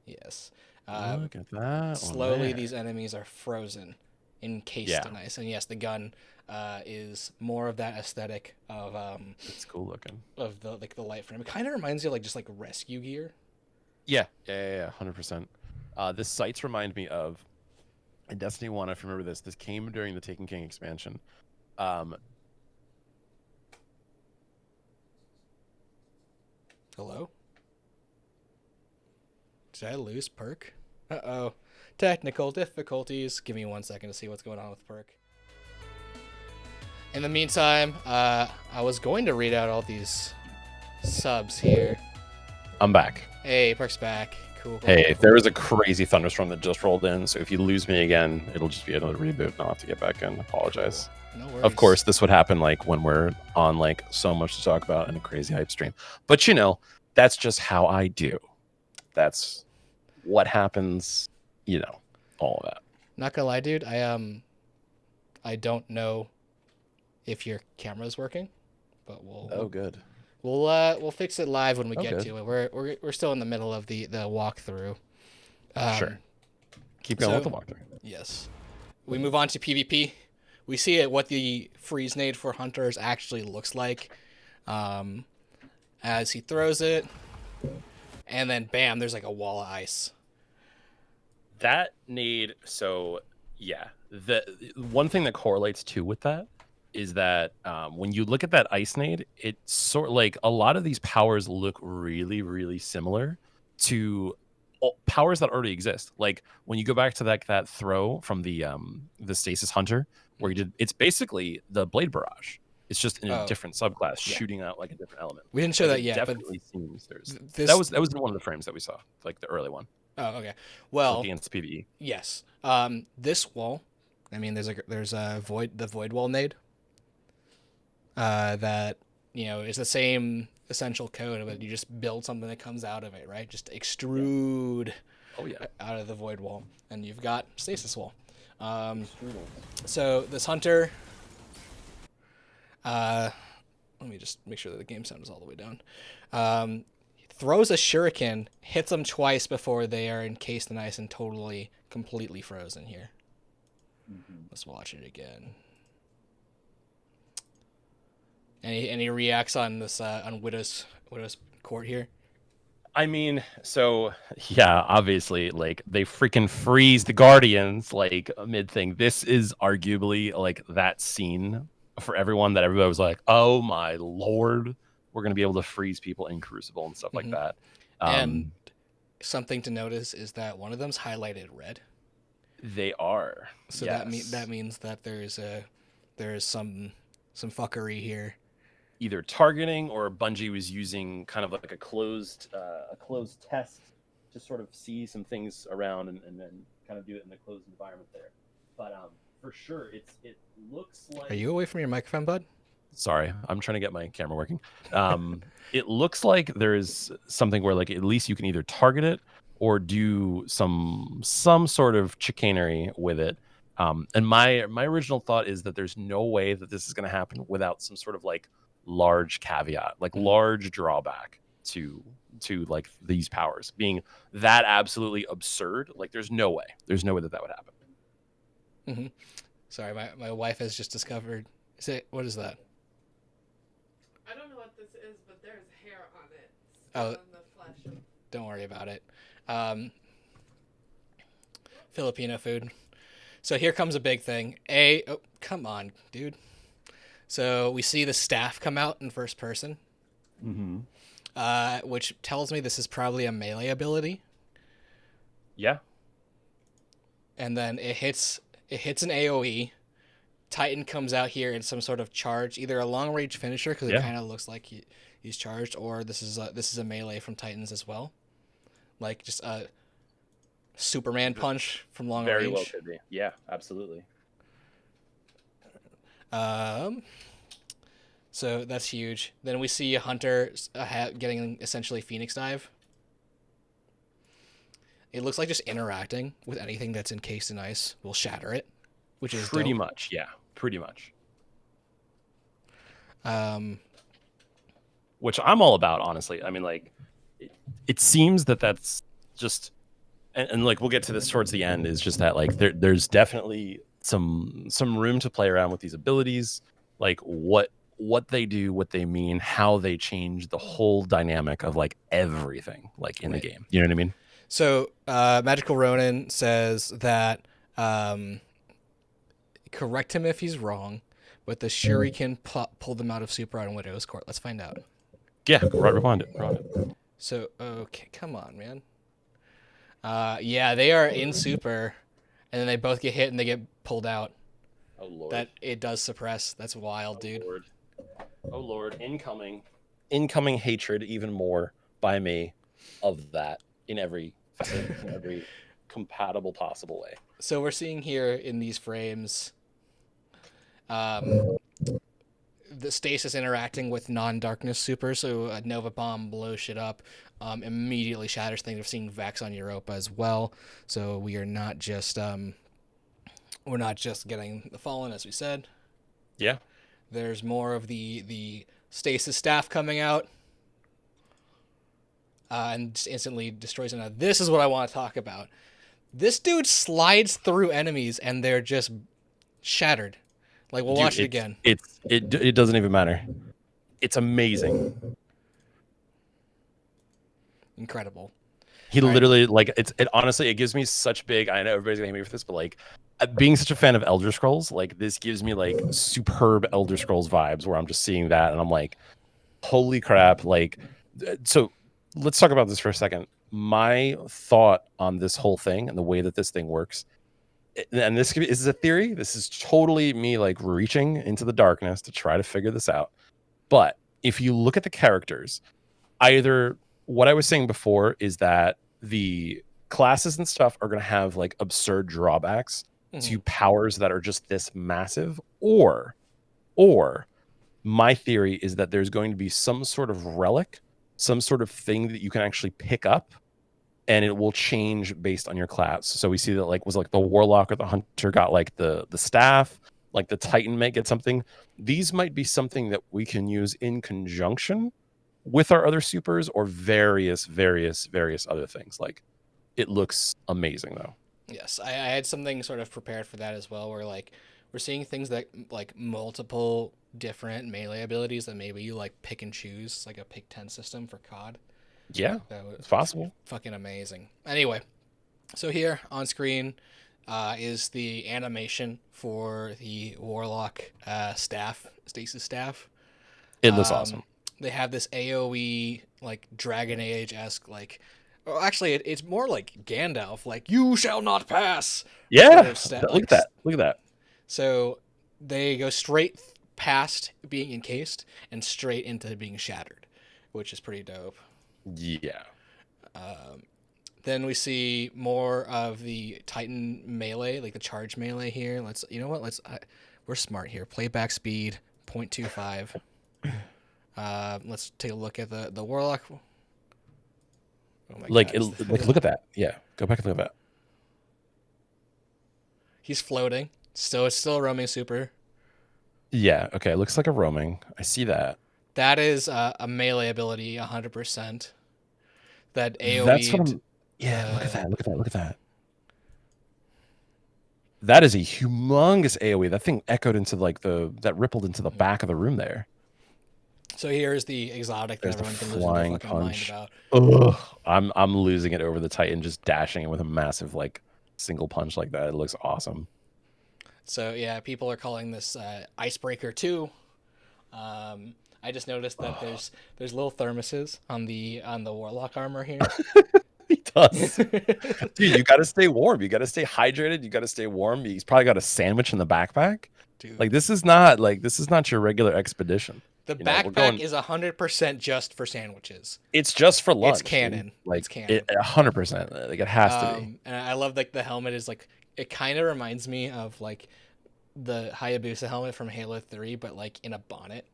Speaker 1: Yes.
Speaker 2: Look at that.
Speaker 1: Slowly, these enemies are frozen, encased in ice, and yes, the gun is more of that aesthetic of
Speaker 2: it's cool looking,
Speaker 1: of the light frame. It kind of reminds you of like just like rescue gear.
Speaker 2: Yeah, 100%. The sights remind me of in Destiny 1, if you remember this came during the Taken King expansion.
Speaker 1: Hello? Did I lose Perk? Uh-oh. Technical difficulties. Give me 1 second to see what's going on with Perk. In the meantime, I was going to read out all these subs here.
Speaker 2: I'm back.
Speaker 1: Hey, Perk's back. Cool.
Speaker 2: Hey, there was a crazy thunderstorm that just rolled in, so if you lose me again, it'll just be another reboot, and I'll have to get back in. Apologize.
Speaker 1: No worries.
Speaker 2: Of course, this would happen like when we're on like so much to talk about in a crazy hype stream. But that's just how I do. That's what happens, all of that.
Speaker 1: Not gonna lie, dude. I don't know if your camera's working, but
Speaker 2: Good.
Speaker 1: we'll fix it live when we get
Speaker 2: Good.
Speaker 1: to it. We're still in the middle of the walkthrough.
Speaker 2: Sure. Keep going with the walkthrough.
Speaker 1: Yes. We move on to PvP. We see it what the freeze nade for hunters actually looks like. As he throws it, and then bam, there's like a wall of ice.
Speaker 2: That nade, so yeah. The one thing that correlates too with that is that when you look at that ice nade, it's sort of like a lot of these powers look really, really similar to powers that already exist. Like when you go back to that throw from the Stasis Hunter, where he did, it's basically the Blade Barrage. It's just in a different subclass, shooting out like a different element.
Speaker 1: We didn't show that yet,
Speaker 2: definitely
Speaker 1: but
Speaker 2: seems that was in one of the frames that we saw, like the early one.
Speaker 1: Oh, okay. Well,
Speaker 2: against PvE.
Speaker 1: Yes. This wall, I mean, there's a the void wall nade. That is the same essential code, but you just build something that comes out of it, right? Just extrude.
Speaker 2: Oh yeah.
Speaker 1: Out of the void wall, and you've got stasis wall. So this hunter. Let me just make sure that the game sound is all the way down. Throws a shuriken, hits them twice before they are encased in ice and completely frozen here. Mm-hmm. Let's watch it again. And he reacts on this on Widow's court here.
Speaker 2: I mean, so yeah, obviously, like they freaking freeze the Guardians like mid thing. This is arguably like that scene for everyone that everybody was like, "Oh my lord, we're gonna be able to freeze people in Crucible and stuff like that."
Speaker 1: And something to notice is that one of them's highlighted red.
Speaker 2: They are.
Speaker 1: So yes. that means that there's some fuckery here.
Speaker 2: Either targeting or Bungie was using kind of like a closed test to sort of see some things around and then kind of do it in the closed environment there. But for sure, it looks like.
Speaker 1: Are you away from your microphone, bud?
Speaker 2: Sorry, I'm trying to get my camera working. It looks like there's something where like at least you can either target it or do some sort of chicanery with it. And my original thought is that there's no way that this is going to happen without some sort of like large caveat, like large drawback to like these powers being that absolutely absurd. Like there's no way that would happen.
Speaker 1: Mm-hmm. Sorry, my wife has just discovered. What is that?
Speaker 3: I don't know what this is, but there's hair on it.
Speaker 1: On
Speaker 3: the flesh.
Speaker 1: Don't worry about it. Filipino food. So here comes a big thing. Oh, come on, dude. So we see the staff come out in first person, which tells me this is probably a melee ability.
Speaker 2: Yeah.
Speaker 1: And then it hits an AoE. Titan comes out here in some sort of charge, either a long range finisher because it kind of looks like he's charged, or this is a melee from Titans as well, like just a Superman punch from long range.
Speaker 2: Very well could be. Yeah, absolutely.
Speaker 1: So that's huge. Then we see a hunter getting essentially Phoenix Dive. It looks like just interacting with anything that's encased in ice will shatter it, which is
Speaker 2: pretty
Speaker 1: dope.
Speaker 2: much. Yeah, pretty much. Which I'm all about, honestly. I mean, like, it seems that that's just, and like we'll get to this towards the end. Is just that like there's definitely some room to play around with these abilities, like what they do, what they mean, how they change the whole dynamic of like everything like in the game. You know what I mean?
Speaker 1: So Magical Ronin says that correct him if he's wrong, but the Shuriken pulled them out of Super on Widow's Court. Let's find out.
Speaker 2: Yeah, right behind it.
Speaker 1: So okay, come on, man. Yeah, they are in Super, and then they both get hit and they get pulled out.
Speaker 2: Oh lord.
Speaker 1: That it does suppress. That's wild, dude.
Speaker 2: Lord. Oh lord, incoming hatred even more by me of that in every compatible possible way.
Speaker 1: So we're seeing here in these frames the Stasis interacting with non-darkness super, so a Nova Bomb blows shit up, immediately shatters things. We've seen Vex on Europa as well, so we are not just we're not just getting the Fallen, as we said.
Speaker 2: Yeah.
Speaker 1: There's more of the Stasis staff coming out, and just instantly destroys it. Now, this is what I want to talk about. This dude slides through enemies, and they're just shattered. Like, we'll watch it again.
Speaker 2: It doesn't even matter. It's amazing.
Speaker 1: Incredible.
Speaker 2: He literally like it honestly it gives me such big. I know everybody's gonna hate me for this, but like being such a fan of Elder Scrolls, like this gives me like superb Elder Scrolls vibes where I'm just seeing that and I'm like, holy crap! Like, so let's talk about this for a second. My thought on this whole thing and the way that this thing works, and this is a theory. This is totally me like reaching into the darkness to try to figure this out. But if you look at the characters, either what I was saying before is that the classes and stuff are going to have like absurd drawbacks to powers that are just this massive, or my theory is that there's going to be some sort of relic, some sort of thing that you can actually pick up and it will change based on your class. So we see that like was like the warlock or the hunter got like the staff, like the titan might get something. These might be something that we can use in conjunction with our other supers or various other things. Like, it looks amazing though.
Speaker 1: Yes, I had something sort of prepared for that as well, where like we're seeing things that like multiple different melee abilities that maybe you like pick and choose, like a pick 10 system for COD.
Speaker 2: Yeah, it's possible.
Speaker 1: Fucking amazing. Anyway, so here on screen is the animation for the warlock staff, Stasis staff.
Speaker 2: It looks awesome.
Speaker 1: They have this AoE like Dragon Age-esque like, well, actually it's more like Gandalf, like you shall not pass.
Speaker 2: Yeah,
Speaker 1: Sort of
Speaker 2: look at that. Look at that.
Speaker 1: So they go straight past being encased and straight into being shattered, which is pretty dope.
Speaker 2: Yeah.
Speaker 1: Then we see more of the Titan melee, like the charge melee here. Let's, you know what? We're smart here. Playback speed 0.25. Let's take a look at the warlock. Oh my
Speaker 2: like,
Speaker 1: God.
Speaker 2: look at that. Yeah, go back and look at that.
Speaker 1: He's floating. It's still a roaming super.
Speaker 2: Yeah. Okay. It looks like a roaming. I see that.
Speaker 1: That is a melee ability, 100%. That AoE.
Speaker 2: That's what I'm. Yeah. Look at that. Look at that. Look at that. That is a humongous AoE. That thing echoed into like that rippled into the back of the room there.
Speaker 1: So here's the exotic that everyone can lose their fucking mind about.
Speaker 2: Ugh, I'm losing it over the Titan, just dashing it with a massive like single punch like that. It looks awesome.
Speaker 1: So yeah, people are calling this Icebreaker 2. I just noticed that there's little thermoses on the warlock armor here.
Speaker 2: He does. Dude, you got to stay warm. You got to stay hydrated. You got to stay warm. He's probably got a sandwich in the backpack.
Speaker 1: Dude.
Speaker 2: Like this is not your regular expedition.
Speaker 1: The backpack is 100% just for sandwiches.
Speaker 2: It's just for lunch.
Speaker 1: It's canon.
Speaker 2: Dude. Like
Speaker 1: it's canon.
Speaker 2: 100%. Like it has to be.
Speaker 1: And I love like the helmet is like, it kind of reminds me of like the Hayabusa helmet from Halo 3, but like in a bonnet.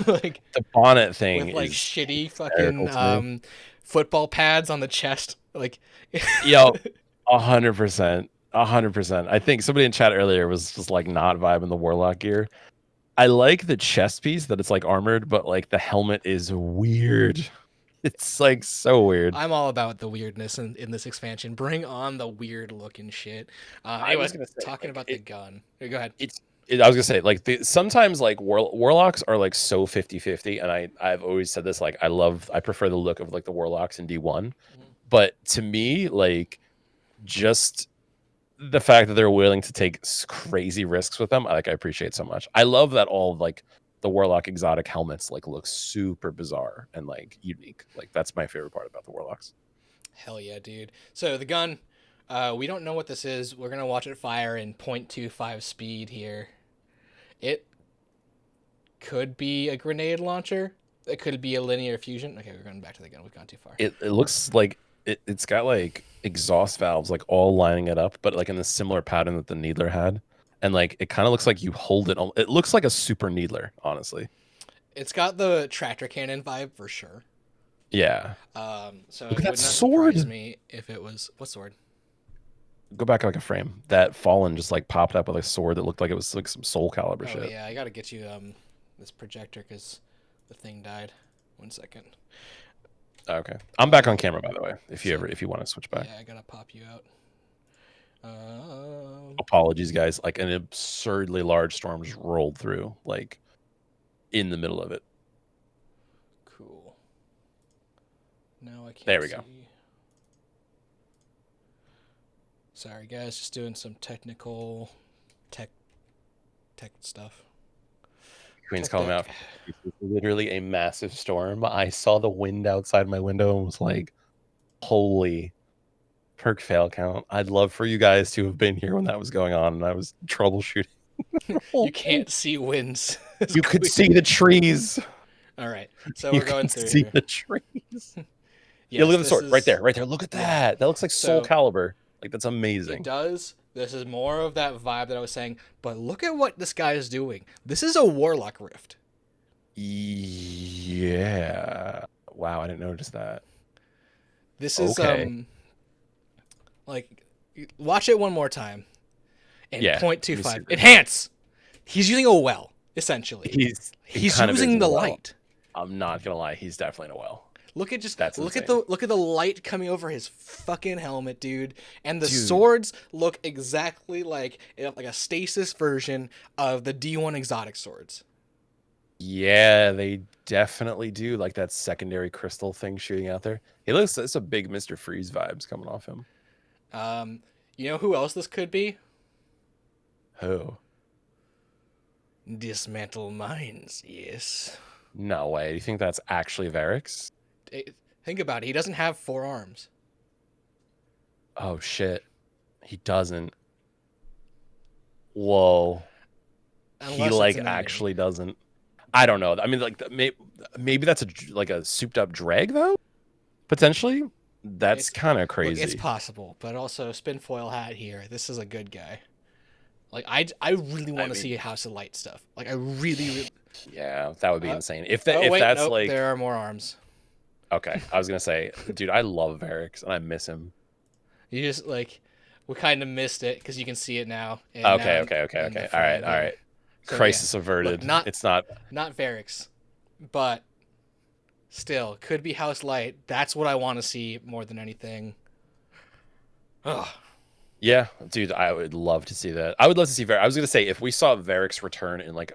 Speaker 1: Like
Speaker 2: the bonnet thing
Speaker 1: with like
Speaker 2: is
Speaker 1: shitty fucking football pads on the chest. Like,
Speaker 2: yo, 100%. 100%. I think somebody in chat earlier was just like not vibing the warlock gear. I like the chest piece that it's like armored, but like the helmet is weird. It's like so weird.
Speaker 1: I'm all about the weirdness in this expansion. Bring on the weird looking shit.
Speaker 2: I was gonna say,
Speaker 1: talking about the gun. Here, go ahead.
Speaker 2: I was gonna say like sometimes like warlocks are like so 50-50, and I've always said this, like I prefer the look of like the warlocks in D1, but to me like just the fact that they're willing to take crazy risks with them, like I appreciate so much. I love that all of, like the warlock exotic helmets like look super bizarre and like unique. Like that's my favorite part about the warlocks.
Speaker 1: Hell yeah, dude. So the gun, we don't know what this is. We're gonna watch it fire in 0.25 speed here. It could be a grenade launcher. It could be a linear fusion. Okay, we're going back to the gun. We've gone too far.
Speaker 2: It looks like it's got like exhaust valves like all lining it up, but like in the similar pattern that the Needler had. and like it kind of looks like you hold it. It looks like a super needler, honestly.
Speaker 1: It's got the tractor cannon vibe for sure.
Speaker 2: Yeah.
Speaker 1: So
Speaker 2: Look
Speaker 1: it
Speaker 2: at
Speaker 1: would
Speaker 2: that
Speaker 1: not
Speaker 2: sword.
Speaker 1: surprise me if it was what sword?
Speaker 2: Go back like a frame. That Fallen just like popped up with a sword that looked like it was like some Soul Calibur
Speaker 1: Oh
Speaker 2: shit.
Speaker 1: yeah, I gotta get you this projector because the thing died. 1 second.
Speaker 2: Okay, I'm back on camera by the way. If you want to switch back.
Speaker 1: Yeah, I gotta pop you out.
Speaker 2: Apologies, guys. Like an absurdly large storm just rolled through, like in the middle of it.
Speaker 1: Cool. Now I can't.
Speaker 2: There we go.
Speaker 1: Sorry, guys, just doing some technical tech stuff.
Speaker 2: Queen's calling out. It's literally a massive storm. I saw the wind outside my window and was like, "Holy perk fail count!" I'd love for you guys to have been here when that was going on, and I was troubleshooting.
Speaker 1: You can't see winds.
Speaker 2: You could see the trees.
Speaker 1: All right, so we're going through.
Speaker 2: See
Speaker 1: here.
Speaker 2: the trees.
Speaker 1: Yes,
Speaker 2: yeah, look at the sword
Speaker 1: is...
Speaker 2: right there, right there. Look at that. Yeah. That looks like Soul Calibur. Like that's amazing.
Speaker 1: It does. This is more of that vibe that I was saying. But look at what this guy is doing. This is a Warlock Rift.
Speaker 2: Yeah. Wow, I didn't notice that.
Speaker 1: This is like watch it one more time. And 0.25 enhance. He's using a well essentially.
Speaker 2: He's
Speaker 1: using the light.
Speaker 2: I'm not gonna lie. He's definitely in a well.
Speaker 1: Look at look at the light coming over his fucking helmet, dude. And the swords look exactly like a Stasis version of the D1 exotic swords.
Speaker 2: Yeah, they definitely do. Like that secondary crystal thing shooting out there. It's a big Mr. Freeze vibes coming off him.
Speaker 1: You know who else this could be?
Speaker 2: Who?
Speaker 1: Dismantle mines, yes.
Speaker 2: No way. Do you think that's actually Varix?
Speaker 1: Think about it. He doesn't have 4 arms.
Speaker 2: Oh shit, he doesn't. Whoa. Unless he like actually doesn't. I don't know. I mean, like maybe that's a souped up drag though. Potentially, that's kind of crazy.
Speaker 1: Look, it's possible, but also spinfoil hat here. This is a good guy. Like I really want to see House of Light stuff. Like I really.
Speaker 2: Yeah, that would be insane. If that's like
Speaker 1: there are more arms.
Speaker 2: Okay, I was gonna say, dude, I love Varix and I miss him.
Speaker 1: You just like, we kind of missed it because you can see it now.
Speaker 2: Okay. All right. So, crisis averted.
Speaker 1: Look,
Speaker 2: it's not
Speaker 1: Varix, but still could be House Light. That's what I want to see more than anything. Ugh.
Speaker 2: Yeah, dude, I would love to see that. I would love to see Varix. I was gonna say if we saw Varix return in like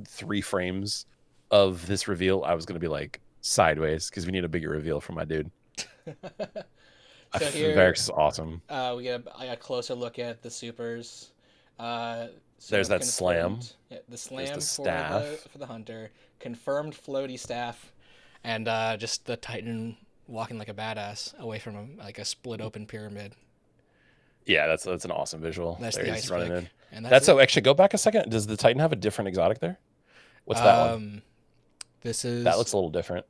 Speaker 2: 3 frames of this reveal, I was gonna be like sideways because we need a bigger reveal from my dude.
Speaker 1: So here,
Speaker 2: Varix is awesome.
Speaker 1: We get a closer look at the supers.
Speaker 2: There's that slam.
Speaker 1: Yeah, the slam
Speaker 2: the staff
Speaker 1: for the hunter. Confirmed floaty staff, and just the Titan walking like a badass away from him, like a split open pyramid.
Speaker 2: Yeah, that's an awesome visual.
Speaker 1: That's the ice running in.
Speaker 2: And that's so. Actually, go back a second. Does the Titan have a different exotic there? What's that one? That looks a little different.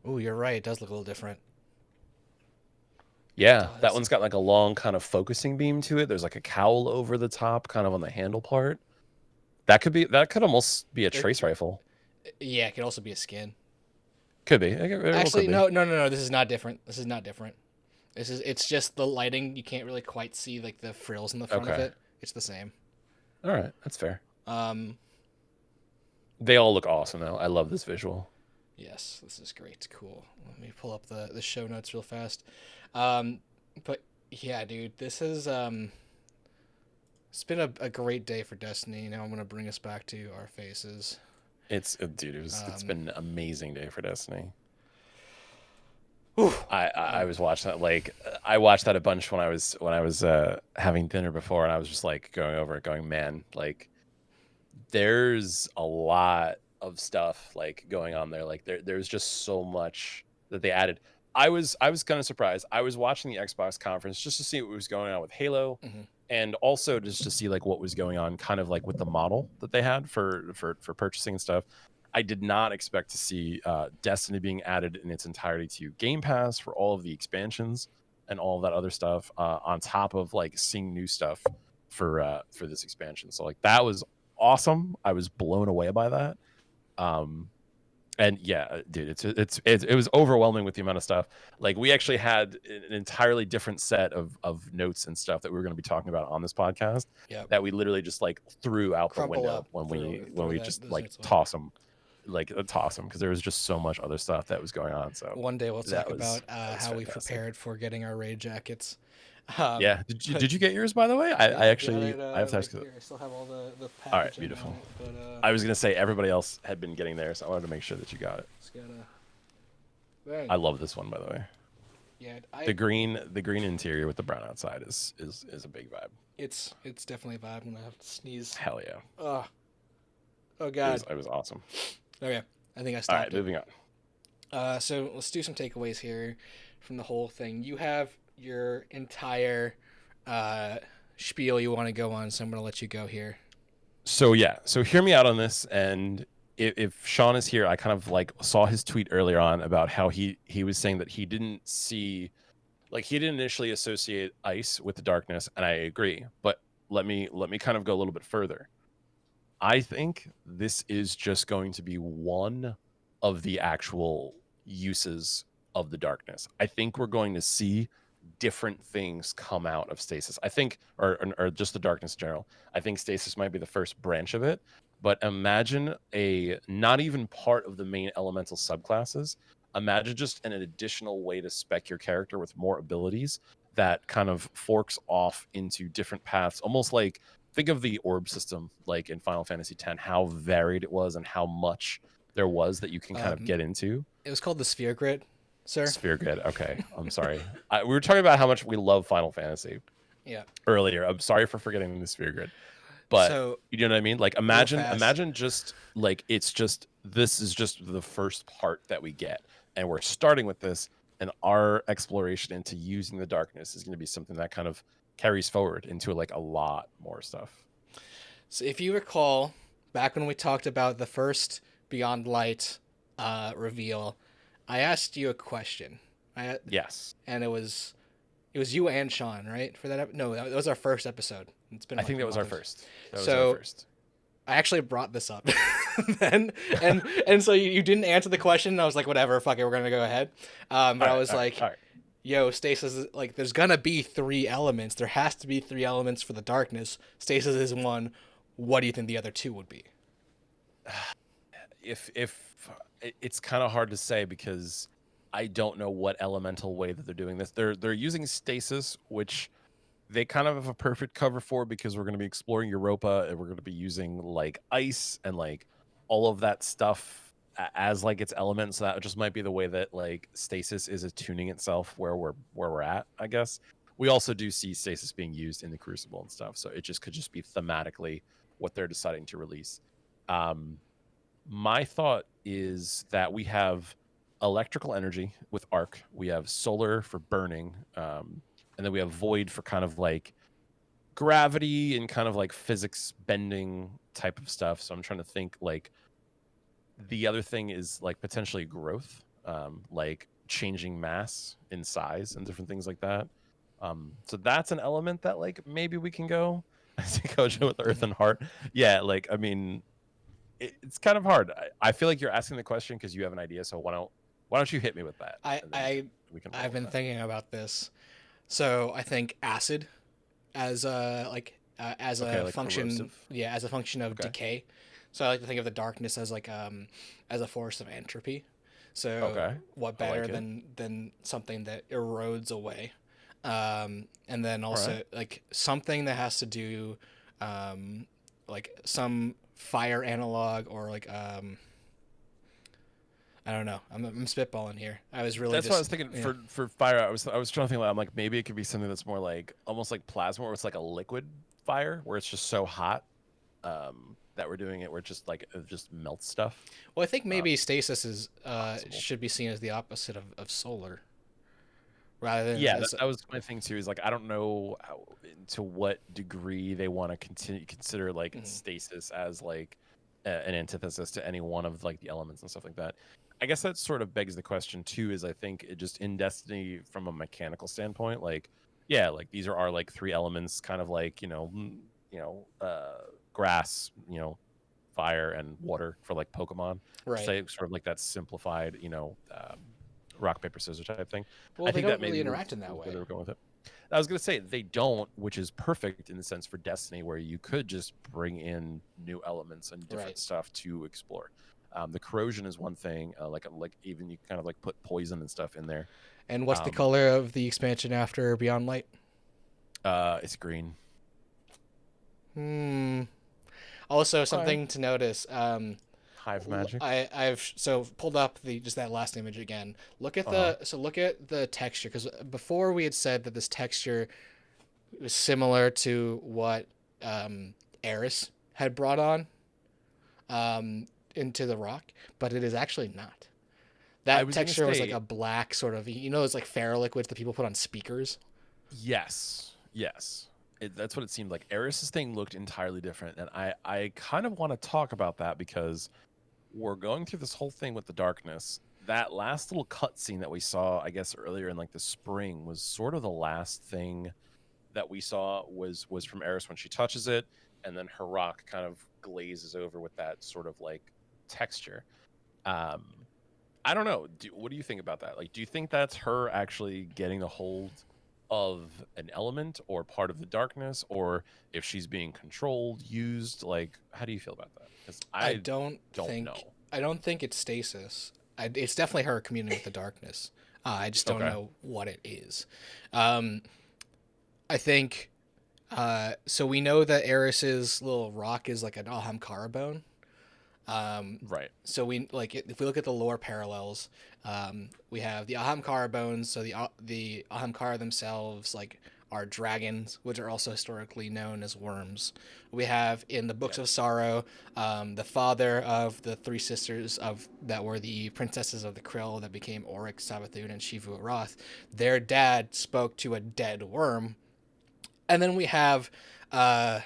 Speaker 1: Oh, you're right. It does look a little different.
Speaker 2: Yeah, that one's got like a long kind of focusing beam to it. There's like a cowl over the top, kind of on the handle part. That could almost be a trace rifle.
Speaker 1: Yeah, it could also be a skin.
Speaker 2: Could be.
Speaker 1: Actually, no. This is not different. It's just the lighting. You can't really quite see like the frills in the front of it. It's the same.
Speaker 2: All right, that's fair. They all look awesome though. I love this visual.
Speaker 1: Yes, this is great. Cool. Let me pull up the show notes real fast. But yeah, dude, this is it's been a great day for Destiny. Now I'm gonna bring us back to our faces.
Speaker 2: It's been an amazing day for Destiny.
Speaker 1: Oof.
Speaker 2: I was watching that, like I watched that a bunch when I was having dinner before, and I was just like going over it, going, man, like there's a lot of stuff like going on there. Like there's just so much that they added. I was kind of surprised. I was watching the Xbox conference just to see what was going on with Halo, and also just to see like what was going on, kind of like with the model that they had for purchasing and stuff. I did not expect to see Destiny being added in its entirety to Game Pass for all of the expansions and all of that other stuff, on top of like seeing new stuff for this expansion. So like that was awesome. I was blown away by that. And yeah, dude, it was overwhelming with the amount of stuff. Like we actually had an entirely different set of notes and stuff that we were going to be talking about on this podcast.
Speaker 1: Yep.
Speaker 2: That we literally just like threw out
Speaker 1: Crumple
Speaker 2: the window
Speaker 1: up,
Speaker 2: when
Speaker 1: throw
Speaker 2: we
Speaker 1: that-
Speaker 2: just
Speaker 1: those
Speaker 2: like
Speaker 1: notes away.
Speaker 2: toss them because there was just so much other stuff that was going on. So
Speaker 1: One day we'll
Speaker 2: that
Speaker 1: talk
Speaker 2: was-
Speaker 1: about
Speaker 2: that was
Speaker 1: how we
Speaker 2: fantastic.
Speaker 1: prepared for getting our raid jackets.
Speaker 2: Yeah, did you get yours by the way? I actually I have to ask.
Speaker 1: Here, I still have all the packaging.
Speaker 2: All right, beautiful.
Speaker 1: on it, but,
Speaker 2: I was gonna say everybody else had been getting theirs, so I wanted to make sure that you got it.
Speaker 1: just gotta. Right.
Speaker 2: I love this one by the way.
Speaker 1: Yeah,
Speaker 2: The green interior with the brown outside is a big vibe.
Speaker 1: it's definitely a vibe when I have to sneeze.
Speaker 2: Hell yeah.
Speaker 1: Oh
Speaker 2: It
Speaker 1: god.
Speaker 2: was awesome.
Speaker 1: Okay, I think I
Speaker 2: All
Speaker 1: stopped
Speaker 2: right,
Speaker 1: it.
Speaker 2: moving on.
Speaker 1: So let's do some takeaways here from the whole thing. You have your entire spiel you want to go on, so I'm gonna let you go here.
Speaker 2: So yeah, so hear me out on this, and if Sean is here, I kind of like saw his tweet earlier on about how he was saying that he didn't see, like he didn't initially associate ice with the darkness, and I agree. But let me kind of go a little bit further. I think this is just going to be one of the actual uses of the darkness. I think we're going to see different things come out of Stasis. I think, or just the darkness in general. I think Stasis might be the first branch of it. But imagine a not even part of the main elemental subclasses. Imagine just an additional way to spec your character with more abilities that kind of forks off into different paths, almost like think of the orb system like in Final Fantasy X, how varied it was and how much there was that you can kind of get into.
Speaker 1: It was called the Sphere Grid, sir.
Speaker 2: Sphere Grid. Okay, I'm sorry. We were talking about how much we love Final Fantasy
Speaker 1: Yeah.
Speaker 2: earlier. I'm sorry for forgetting the Sphere Grid. But
Speaker 1: So
Speaker 2: you know what I mean? Like
Speaker 1: fast.
Speaker 2: imagine just like this is just the first part that we get. And we're starting with this, and our exploration into using the darkness is going to be something that kind of carries forward into like a lot more stuff.
Speaker 1: So if you recall, back when we talked about the first Beyond Light reveal, I asked you a question.
Speaker 2: Yes.
Speaker 1: And it was you and Sean, right? For that no, that was our first episode. It's been
Speaker 2: I think
Speaker 1: like
Speaker 2: that was our
Speaker 1: months.
Speaker 2: first. That was
Speaker 1: So-
Speaker 2: our first.
Speaker 1: I actually brought this up then, and so you didn't answer the question. And I was like, whatever, fuck it, we're gonna go ahead. But I was like,
Speaker 2: all right.
Speaker 1: yo, Stasis is like, there's gonna be 3 elements. There has to be 3 elements for the darkness. Stasis is one. What do you think the other 2 would be?
Speaker 2: If it's kind of hard to say because I don't know what elemental way that they're doing this. They're using Stasis, which they kind of have a perfect cover for because we're going to be exploring Europa and we're going to be using like ice and like all of that stuff as like its elements. So that just might be the way that like Stasis is attuning itself where we're at, I guess. We also do see Stasis being used in the Crucible and stuff, so it just could just be thematically what they're deciding to release. My thought is that we have electrical energy with arc, we have solar for burning, and then we have void for kind of like gravity and kind of like physics bending type of stuff. So I'm trying to think like the other thing is like potentially growth, like changing mass in size and different things like that. So that's an element that like maybe we can go. I see Kojo with Earth and Heart. Yeah, like I mean, it's kind of hard. I feel like you're asking the question because you have an idea. So why don't you hit me with that? and then we can roll
Speaker 1: I've
Speaker 2: with
Speaker 1: been
Speaker 2: that.
Speaker 1: thinking about this. So I think acid as a as
Speaker 2: Okay,
Speaker 1: a
Speaker 2: like
Speaker 1: function,
Speaker 2: corrosive?
Speaker 1: yeah, as a function of
Speaker 2: Okay.
Speaker 1: decay. So I like to think of the darkness as like as a force of entropy. So
Speaker 2: Okay,
Speaker 1: what
Speaker 2: I like
Speaker 1: better
Speaker 2: it.
Speaker 1: than something that erodes away, and then also
Speaker 2: Alright.
Speaker 1: like something that has to do like some fire analog or like I don't know. I'm spitballing here. I was really
Speaker 2: That's
Speaker 1: just,
Speaker 2: what I was thinking
Speaker 1: yeah.
Speaker 2: for fire. I was trying to think like I'm like maybe it could be something that's more like almost like plasma, where it's like a liquid fire, where it's just so hot that we're doing it, where it just melts stuff.
Speaker 1: Well, I think maybe stasis is
Speaker 2: possible.
Speaker 1: should be seen as the opposite of solar, rather than
Speaker 2: Yeah,
Speaker 1: as,
Speaker 2: that was my thing too. Is like I don't know to what degree they want to consider like
Speaker 1: Mhm.
Speaker 2: stasis as like an antithesis to any one of like the elements and stuff like that. I guess that sort of begs the question too. Is I think it just in Destiny from a mechanical standpoint, like Yeah, like these are our like three elements, kind of like grass, fire and water for like Pokemon.
Speaker 1: Right.
Speaker 2: Say sort of like that simplified, rock paper scissors type thing.
Speaker 1: Well,
Speaker 2: I
Speaker 1: they
Speaker 2: think
Speaker 1: don't
Speaker 2: that
Speaker 1: really
Speaker 2: maybe
Speaker 1: interact in that
Speaker 2: was where
Speaker 1: way.
Speaker 2: they were going with it. I was gonna say they don't, which is perfect in the sense for Destiny, where you could just bring in new elements and different
Speaker 1: Right.
Speaker 2: stuff to explore. The corrosion is one thing, like even you kind of like put poison and stuff in there.
Speaker 1: And what's the color of the expansion after Beyond Light?
Speaker 2: It's green.
Speaker 1: Also,
Speaker 2: Okay.
Speaker 1: something to notice.
Speaker 2: Hive magic.
Speaker 1: I've pulled up just that last image again. Look at the texture, because before we had said that this texture was similar to what Eris had brought on into the rock, but it is actually not. That texture was like a black sort of, it's like ferroliquids that people put on speakers.
Speaker 2: Yes. That's what it seemed like. Eris's thing looked entirely different, and I kind of want to talk about that because we're going through this whole thing with the darkness. That last little cutscene that we saw, I guess earlier in like the spring, was sort of the last thing that we saw was from Eris when she touches it, and then her rock kind of glazes over with that sort of like texture. I don't know. What do you think about that? Like, do you think that's her actually getting a hold of an element or part of the darkness, or if she's being controlled, used? Like, how do you feel about that? Because I don't know.
Speaker 1: I don't think it's Stasis. It's definitely her communing with the darkness. I just don't know what it is. I think. So we know that Eris's little rock is like an Ahamkara bone.
Speaker 2: Right.
Speaker 1: So if we look at the lore parallels, we have the Ahamkara bones. So the Ahamkara themselves are dragons, which are also historically known as worms. We have in the Books of Sorrow, the father of the three sisters that were the princesses of the Krill that became Oryx, Savathun, and Shivu Aroth. Their dad spoke to a dead worm. And then we have the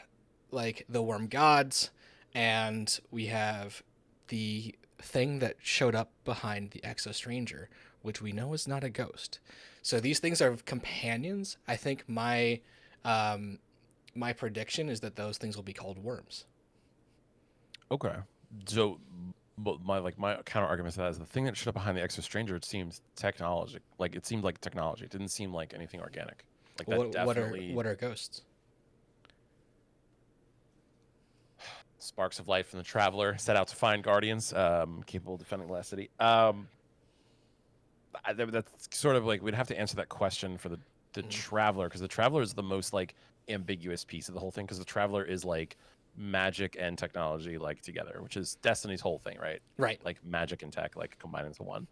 Speaker 1: worm gods, and we have the thing that showed up behind the Exo Stranger, which we know is not a ghost. So these things are companions. I think my prediction is that those things will be called worms.
Speaker 2: Okay. So, but my counter argument to that is the thing that showed up behind the Exo Stranger. It seems technology. Like it seemed like technology. It didn't seem like anything organic. Like that definitely.
Speaker 1: What are ghosts?
Speaker 2: Sparks of light from the Traveler set out to find guardians capable of defending the last city. That's sort of like we'd have to answer that question for the Traveler, because the Traveler is the most like ambiguous piece of the whole thing, because the Traveler is like magic and technology like together, which is Destiny's whole thing, right?
Speaker 1: Right.
Speaker 2: Like magic and tech like combined into one.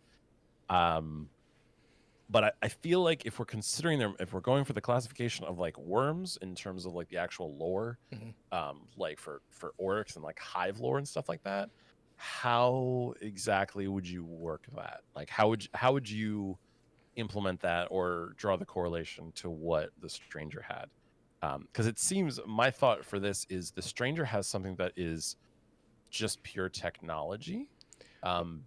Speaker 2: But I feel like if we're considering them, if we're going for the classification of like worms in terms of like the actual lore, like for Oryx and like hive lore and stuff like that, how exactly would you work that? Like how would you implement that or draw the correlation to what the Stranger had? Because it seems my thought for this is the Stranger has something that is just pure technology,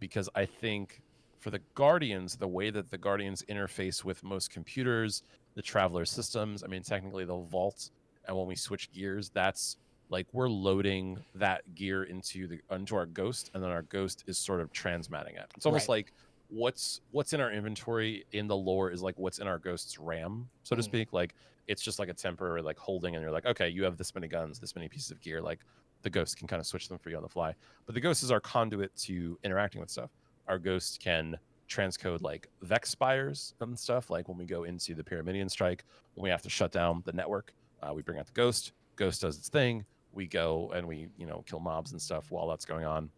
Speaker 2: because I think for the Guardians, the way that the Guardians interface with most computers, the Traveler systems, I mean, technically the Vault, and when we switch gears, that's like we're loading that gear into our Ghost, and then our Ghost is sort of transmatting it. It's almost like what's in our inventory in the lore is like what's in our Ghost's RAM, so to speak. Like it's just like a temporary like holding, and you're like, okay, you have this many guns, this many pieces of gear, like the Ghost can kind of switch them for you on the fly. But the Ghost is our conduit to interacting with stuff. Our Ghost can transcode like Vex spires and stuff. Like when we go into the Pyramidian Strike, when we have to shut down the network, we bring out the Ghost. Ghost does its thing. We go and we kill mobs and stuff while that's going on.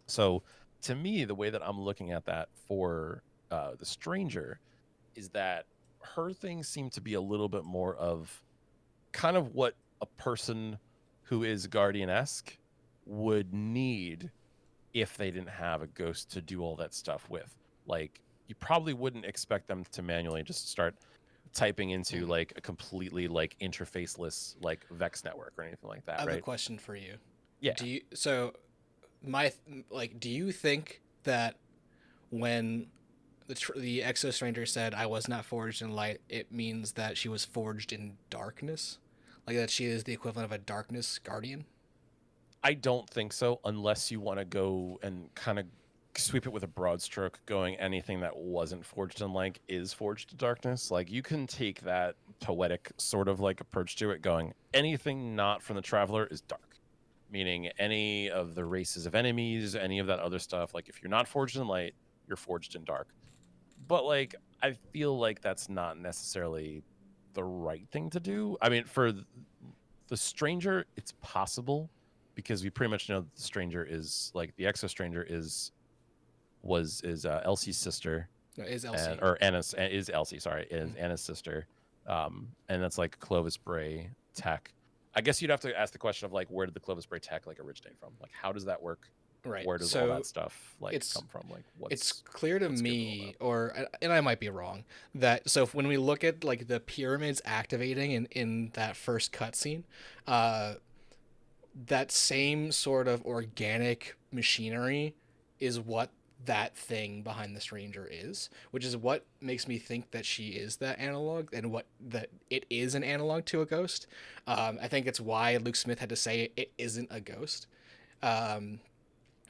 Speaker 2: So to me, the way that I'm looking at that for the Stranger is that her things seem to be a little bit more of kind of what a person who is Guardian-esque would need if they didn't have a Ghost to do all that stuff with. Like, you probably wouldn't expect them to manually just start typing into like a completely like interfaceless like Vex network or anything like that.
Speaker 1: I have
Speaker 2: right?
Speaker 1: a question for you.
Speaker 2: Yeah.
Speaker 1: Do you think that when the Exo Stranger said, "I was not forged in light," it means that she was forged in darkness, like that she is the equivalent of a darkness guardian.
Speaker 2: I don't think so, unless you want to go and kind of sweep it with a broad stroke, going anything that wasn't forged in light is forged to darkness. Like, you can take that poetic sort of like approach to it, going anything not from the Traveler is dark, meaning any of the races of enemies, any of that other stuff. Like, if you're not forged in light, you're forged in dark. But like, I feel like that's not necessarily the right thing to do. I mean, for the Stranger, it's possible, because we pretty much know that the Stranger is like the Exo Stranger is Elsie's sister,
Speaker 1: No, is Elsie.
Speaker 2: or Anna's is Elsie. Sorry, is Anna's sister, and that's like Clovis Bray tech. I guess you'd have to ask the question of like, where did the Clovis Bray tech like originate from? Like, how does that work?
Speaker 1: Right.
Speaker 2: Where does all that stuff like come from? Like,
Speaker 1: it's clear to me, and I might be wrong, that when we look at like the pyramids activating in that first cutscene, that same sort of organic machinery is what that thing behind the Stranger is, which is what makes me think that she is that analog, and that it is an analog to a ghost. I think it's why Luke Smith had to say it isn't a ghost,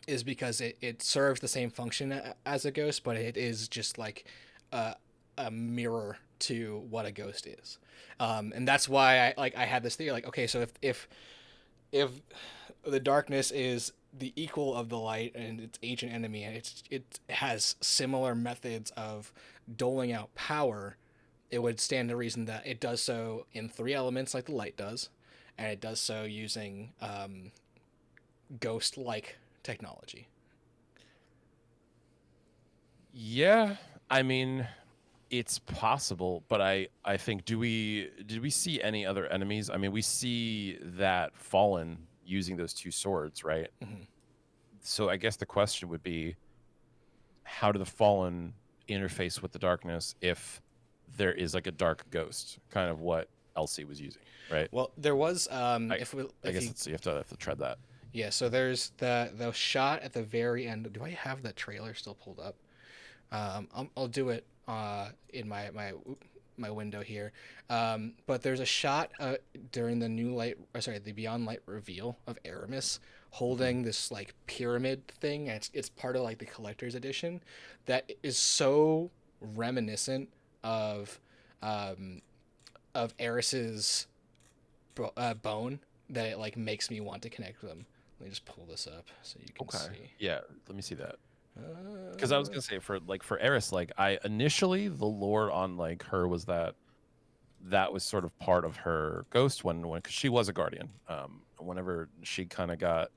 Speaker 1: is because it serves the same function as a ghost, but it is just like a mirror to what a ghost is. And that's why I had this theory, like, okay, so if the darkness is the equal of the light and its ancient enemy, and it has similar methods of doling out power, it would stand to reason that it does so in 3 elements like the light does, and it does so using ghost-like technology.
Speaker 2: Yeah, I mean, it's possible, but I think did we see any other enemies? I mean, we see that Fallen using those 2 swords, right?
Speaker 1: Mm-hmm.
Speaker 2: So I guess the question would be, how do the Fallen interface with the darkness if there is like a dark ghost, kind of what Elsie was using, right?
Speaker 1: Well, there was
Speaker 2: I guess you have to tread that.
Speaker 1: Yeah, so there's the shot at the very end. Do I have that trailer still pulled up? I'll do it in my window here. But there's a shot during the the Beyond Light reveal of Aramis holding this like pyramid thing, and it's part of like the collector's edition, that is so reminiscent of Eris's bone that it like makes me want to connect with them. Let me just pull this up so you can see.
Speaker 2: Yeah, let me see that. Because I was gonna say for Eris, like I initially the lore on like her was that was sort of part of her ghost when because she was a guardian. Whenever she kind of got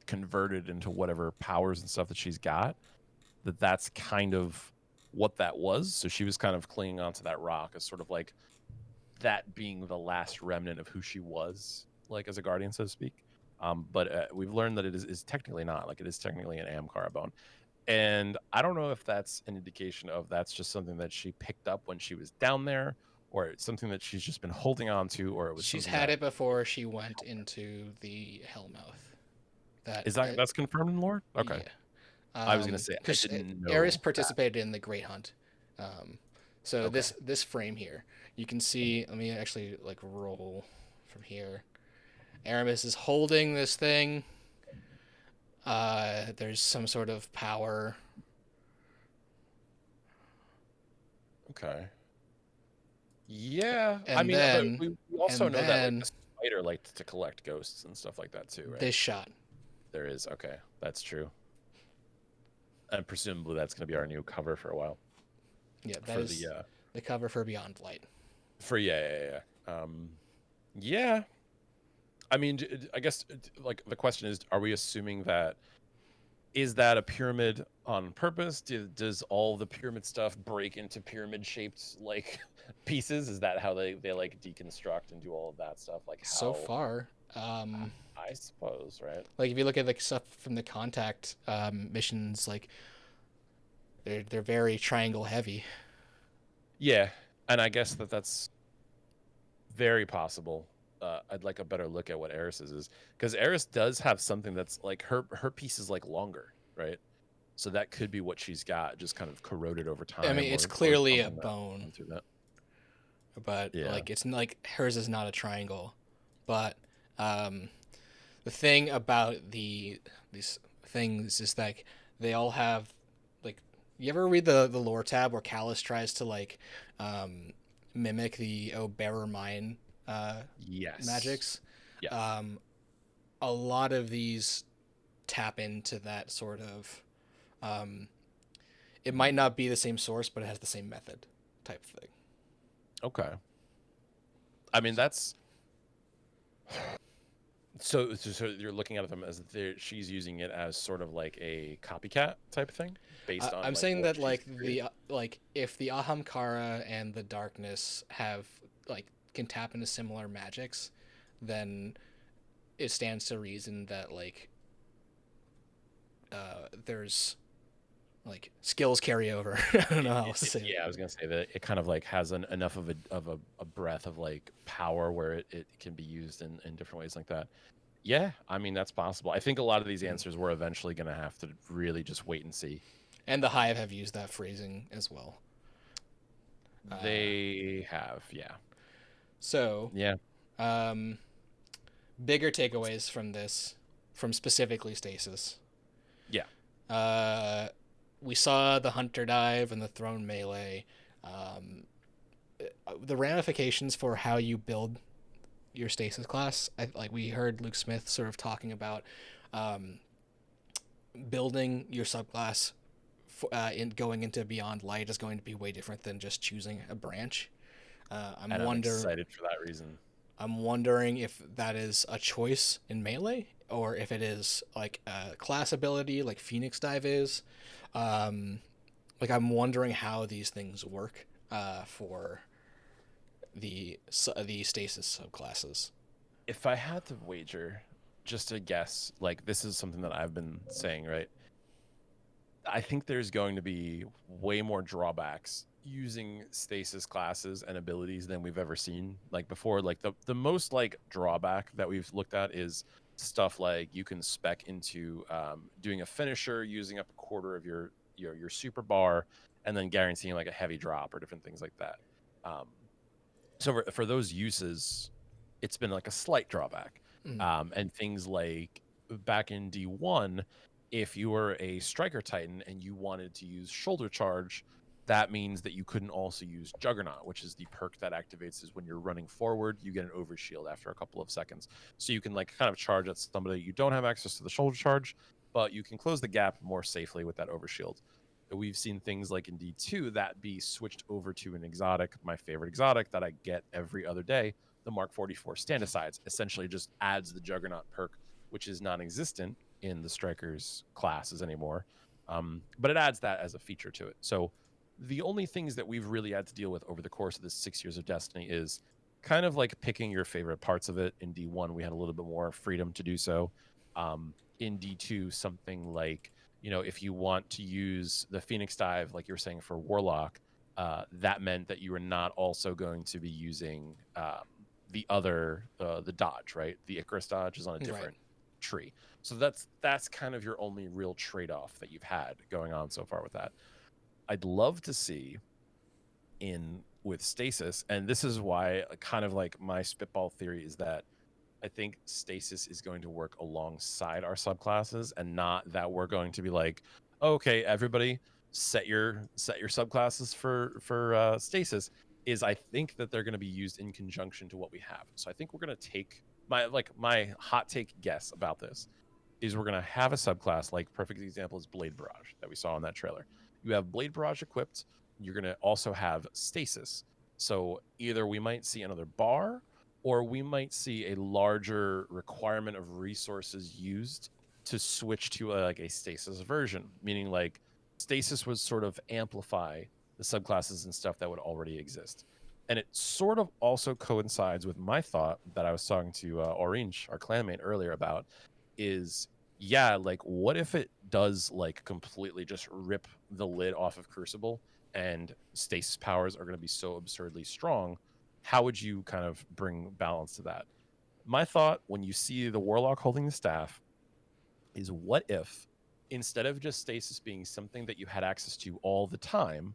Speaker 2: converted into whatever powers and stuff that she's got, that's kind of what that was. So she was kind of clinging onto that rock as sort of like that being the last remnant of who she was, like as a guardian, so to speak. But we've learned that it is technically not. Like, it is technically an Amkara bone. And I don't know if that's an indication of that's just something that she picked up when she was down there, or it's something that she's just been holding on to, or it was
Speaker 1: she's had it before she went into the Hellmouth.
Speaker 2: That's confirmed in lore? Okay.
Speaker 1: Yeah.
Speaker 2: I was gonna say
Speaker 1: because Eris participated in the Great Hunt. So okay. This frame here, you can see. Let me actually like roll from here. Aramis is holding this thing. There's some sort of power.
Speaker 2: Okay. Yeah.
Speaker 1: And
Speaker 2: I mean,
Speaker 1: then,
Speaker 2: we also know that like, the spider liked to collect ghosts and stuff like that too, right?
Speaker 1: This shot.
Speaker 2: There is. Okay. That's true. And presumably that's going to be our new cover for a while.
Speaker 1: Yeah, that is the cover for Beyond Light.
Speaker 2: Yeah. Yeah. I mean, I guess like the question is, are we assuming that is that a pyramid on purpose? Does all the pyramid stuff break into pyramid shaped like pieces? Is that how they like deconstruct and do all of that stuff? Like how,
Speaker 1: so far,
Speaker 2: I suppose, right?
Speaker 1: Like if you look at like stuff from the Contact missions, like they're very triangle heavy.
Speaker 2: Yeah, and I guess that's very possible. I'd like a better look at what Eris's is, because Eris does have something that's like her piece is like longer, right? So that could be what she's got, just kind of corroded over time.
Speaker 1: I mean, it's
Speaker 2: or
Speaker 1: clearly a
Speaker 2: something that
Speaker 1: bone,
Speaker 2: went through that.
Speaker 1: but
Speaker 2: Yeah.
Speaker 1: like it's like hers is not a triangle. But the thing about these things is like they all have like, you ever read the lore tab where Callus tries to like mimic the Bearer Mine
Speaker 2: Yes.
Speaker 1: magics?
Speaker 2: Yes.
Speaker 1: A lot of these tap into that sort of it might not be the same source, but it has the same method type thing.
Speaker 2: Okay. I mean, that's so you're looking at them as she's using it as sort of like a copycat type of thing based on.
Speaker 1: I'm
Speaker 2: like,
Speaker 1: saying
Speaker 2: what
Speaker 1: that
Speaker 2: she's
Speaker 1: like
Speaker 2: created?
Speaker 1: if the Ahamkara and the darkness have like can tap into similar magics, then it stands to reason that like there's like skills carry over. I don't know how else to say it.
Speaker 2: Yeah, I was gonna say that it kind of like has enough of a breadth of like power where it can be used in different ways like that. Yeah, I mean that's possible. I think a lot of these answers we're eventually gonna have to really just wait and see.
Speaker 1: And the Hive have used that phrasing as well.
Speaker 2: They have, yeah.
Speaker 1: So
Speaker 2: Yeah.
Speaker 1: Bigger takeaways from this, from specifically Stasis.
Speaker 2: Yeah.
Speaker 1: We saw the Hunter dive and the Throne melee. The ramifications for how you build your Stasis class, like we heard Luke Smith sort of talking about building your subclass in going into Beyond Light is going to be way different than just choosing a branch.
Speaker 2: I'm excited for that reason.
Speaker 1: I'm wondering if that is a choice in melee or if it is like a class ability like Phoenix Dive is. Like I'm wondering how these things work for the Stasis subclasses.
Speaker 2: If I had to wager, just to guess, like this is something that I've been saying, right? I think there's going to be way more drawbacks using Stasis classes and abilities than we've ever seen like before. Like the most like drawback that we've looked at is stuff like you can spec into doing a finisher using up a quarter of your super bar and then guaranteeing like a heavy drop or different things like that. So for those uses, it's been like a slight drawback. And things like back in D1, if you were a striker titan and you wanted to use shoulder charge, that means that you couldn't also use Juggernaut, which is the perk that activates is when you're running forward, you get an overshield after a couple of seconds. So you can like kind of charge at somebody. You don't have access to the shoulder charge, but you can close the gap more safely with that overshield. We've seen things like in D2 that be switched over to an exotic, my favorite exotic that I get every other day, the Mark 44 Standicides, essentially just adds the Juggernaut perk, which is non-existent in the Strikers classes anymore. But it adds that as a feature to it. So the only things that we've really had to deal with over the course of this 6 years of Destiny is kind of like picking your favorite parts of it. In D1, we had a little bit more freedom to do so. In D2, something like, you know, if you want to use the Phoenix Dive, like you were saying for Warlock, that meant that you were not also going to be using the dodge, right? The Icarus dodge is on a different tree. So that's kind of your only real trade-off that you've had going on so far with that. I'd love to see with Stasis, and this is why kind of like my spitball theory is that I think Stasis is going to work alongside our subclasses and not that we're going to be like, okay, everybody set your subclasses for Stasis. I think that they're going to be used in conjunction to what we have. So I think we're going to take my hot take guess about this is we're going to have a subclass, like perfect example is Blade Barrage that we saw in that trailer. You have Blade Barrage equipped. You're going to also have Stasis. So either we might see another bar or we might see a larger requirement of resources used to switch to a Stasis version, meaning like Stasis would sort of amplify the subclasses and stuff that would already exist. And it sort of also coincides with my thought that I was talking to Orange, our clanmate, earlier about is, yeah, like what if it does like completely just rip the lid off of Crucible and Stasis powers are going to be so absurdly strong? How would you kind of bring balance to that? My thought when you see the Warlock holding the staff is what if instead of just stasis being something that you had access to all the time,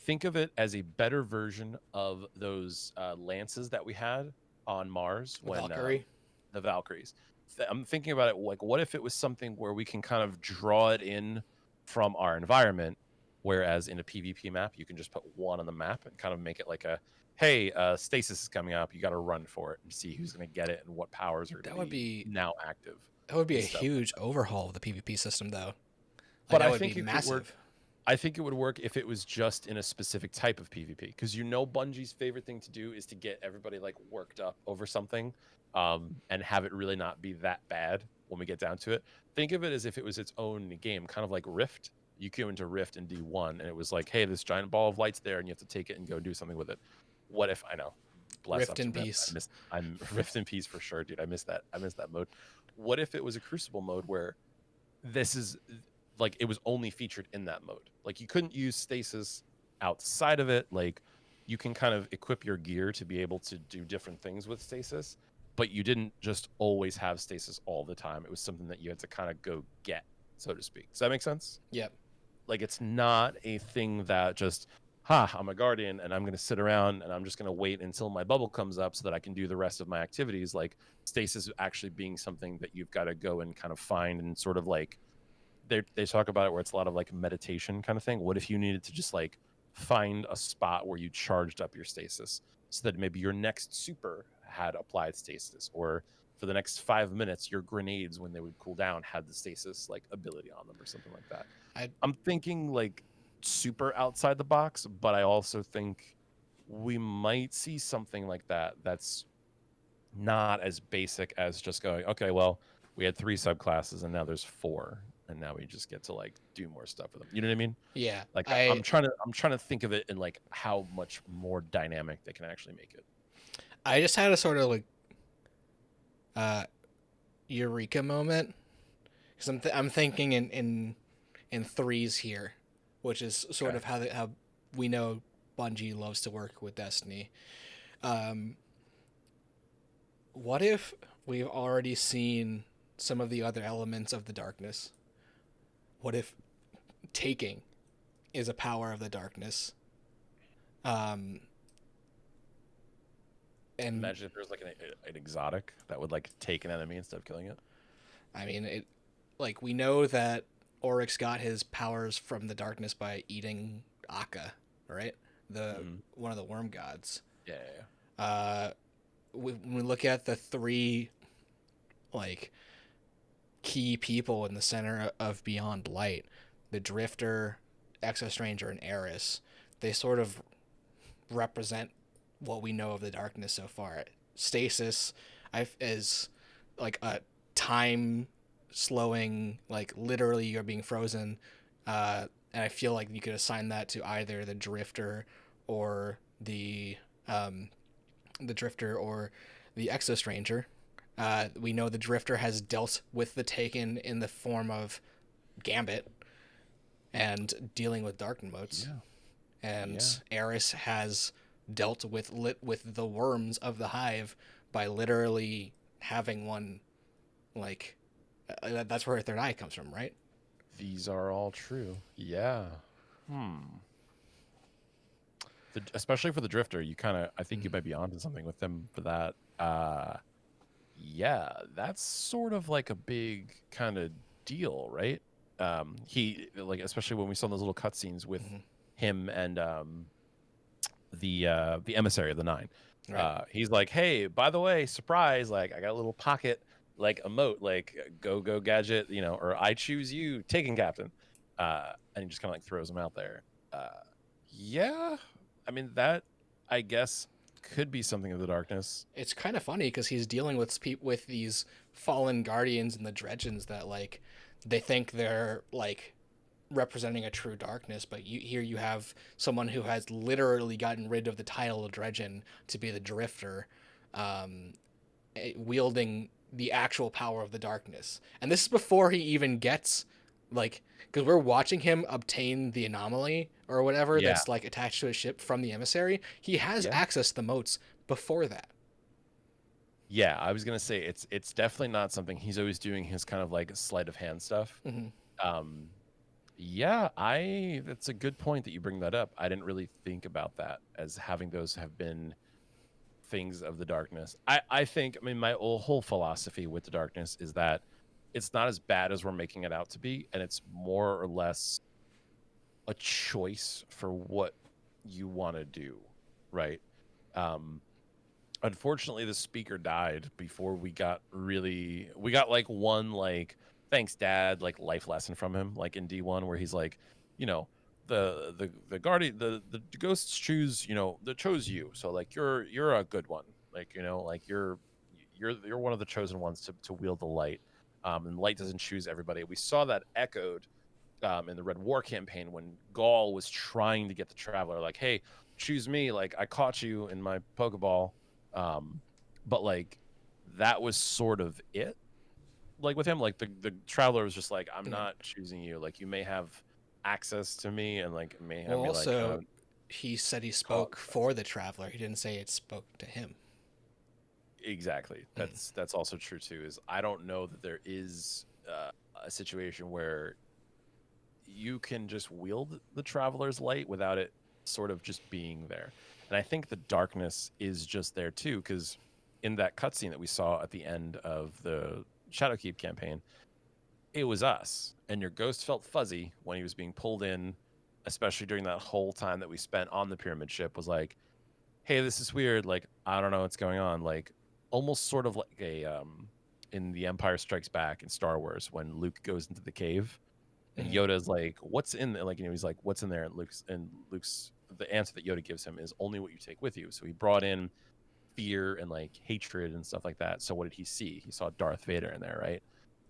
Speaker 2: think of it as a better version of those lances that we had on Mars when
Speaker 1: Valkyrie.
Speaker 2: The Valkyries. I'm thinking about it like, what if it was something where we can kind of draw it in from our environment, whereas in a PvP map, you can just put one on the map and kind of make it like a, hey, stasis is coming up. You got to run for it and see who's going to get it and what powers are going to be now active.
Speaker 1: That would be a
Speaker 2: stuff.
Speaker 1: huge overhaul of the PvP system, though.
Speaker 2: But
Speaker 1: that
Speaker 2: I
Speaker 1: would
Speaker 2: think
Speaker 1: be
Speaker 2: it
Speaker 1: massive.
Speaker 2: could work. I think it would work if it was just in a specific type of PvP, because Bungie's favorite thing to do is to get everybody like worked up over something, and have it really not be that bad when we get down to it. Think of it as if it was its own game, kind of like Rift. You go into Rift in D1, and it was like, hey, this giant ball of light's there, and you have to take it and go do something with it. What if I know?
Speaker 1: Rift in peace.
Speaker 2: I'm Rift in peace for sure, dude. I miss that mode. What if it was a Crucible mode where this is like it was only featured in that mode? Like you couldn't use stasis outside of it. Like you can kind of equip your gear to be able to do different things with stasis, but you didn't just always have stasis all the time. It was something that you had to kind of go get, so to speak. Does that make sense?
Speaker 1: Yep.
Speaker 2: Like it's not a thing that just, I'm a guardian and I'm going to sit around and I'm just going to wait until my bubble comes up so that I can do the rest of my activities. Like stasis actually being something that you've got to go and kind of find, and sort of like they talk about it where it's a lot of like meditation kind of thing. What if you needed to just like find a spot where you charged up your stasis so that maybe your next super had applied stasis, or for the next 5 minutes your grenades, when they would cool down, had the stasis like ability on them or something like that. I'm thinking like super outside the box, but I also think we might see something like that that's not as basic as just going, okay, well, we had 3 subclasses and now there's 4, and now we just get to like do more stuff with them. You know what I mean?
Speaker 1: Yeah.
Speaker 2: Like I'm trying to think of it in like how much more dynamic they can actually make it.
Speaker 1: I just had a sort of like eureka moment, because I'm thinking in threes here, which is sort of how we know Bungie loves to work with Destiny. What if we've already seen some of the other elements of the darkness? What if taking is a power of the darkness? And
Speaker 2: imagine if there's like an exotic that would like take an enemy instead of killing it.
Speaker 1: I mean, like we know that Oryx got his powers from the darkness by eating Akka, right? One of the worm gods.
Speaker 2: Yeah.
Speaker 1: When we look at the 3 like key people in the center of Beyond Light, the Drifter, Exostranger, and Eris, they sort of represent what we know of the darkness so far. Stasis is like a time slowing, like literally you're being frozen, and I feel like you could assign that to either the Drifter or the Exostranger. We know the Drifter has dealt with the Taken in the form of Gambit and dealing with dark motes.
Speaker 2: Yeah.
Speaker 1: And Eris has dealt with the worms of the hive by literally having one, like that's where her third eye comes from, right?
Speaker 2: These are all true. Yeah. Especially for the Drifter, I think you might be onto something with them for that. Yeah, that's sort of like a big kind of deal, right? He, like, especially when we saw those little cutscenes with him and the emissary of the 9. Right. He's like, hey, by the way, surprise, like I got a little pocket like emote, like go gadget, or I choose you, taking captain. And he just kind of like throws him out there. Yeah, I mean, that I guess could be something of the darkness.
Speaker 1: It's kind of funny because he's dealing with these fallen guardians and the Dredgens that like they think they're like representing a true darkness, but here you have someone who has literally gotten rid of the title of Dredgen to be the Drifter, wielding the actual power of the darkness. And this is before he even gets like, because we're watching him obtain the anomaly or whatever that's like attached to his ship from the emissary. He has access to the motes before that. Yeah,
Speaker 2: I was gonna say it's definitely not something he's always doing his kind of like sleight of hand stuff. Um, that's a good point that you bring that up. I didn't really think about that as having those have been things of the darkness. I think, I mean, my whole philosophy with the darkness is that it's not as bad as we're making it out to be, and it's more or less a choice for what you want to do, right? Um, Unfortunately, the speaker died before we got like one like thanks dad like life lesson from him, like in D1, where he's like, you know, the guardian the ghosts choose, they chose you, so like you're a good one, like, like you're one of the chosen ones to wield the light. And light doesn't choose everybody. We saw that echoed in the Red War campaign when Gaul was trying to get the Traveler, like, hey, choose me, like I caught you in my Pokeball. But like that was sort of it. Like with him, like the Traveler was just like, I'm
Speaker 1: Yeah.
Speaker 2: not choosing you. Like you may have access to me and like may have
Speaker 1: Well,
Speaker 2: me like
Speaker 1: also, he said he spoke for the traveler. He didn't say it spoke to him.
Speaker 2: exactly. That's also true too. Is I don't know that there is a situation where you can just wield the Traveler's light without it sort of just being there. And I think the darkness is just there too, because in that cutscene that we saw at the end of the Shadowkeep campaign, it was us. And your ghost felt fuzzy when he was being pulled in, especially during that whole time that we spent on the pyramid ship, was like, hey, this is weird. Like, I don't know what's going on. Like, almost sort of like a in The Empire Strikes Back in Star Wars when Luke goes into the cave and Yoda's like, "What's in there?" Like, he's like, "What's in there?" And Luke's the answer that Yoda gives him is only what you take with you. So he brought in fear and like hatred and stuff like that. So what did he see? He saw Darth Vader in there, right?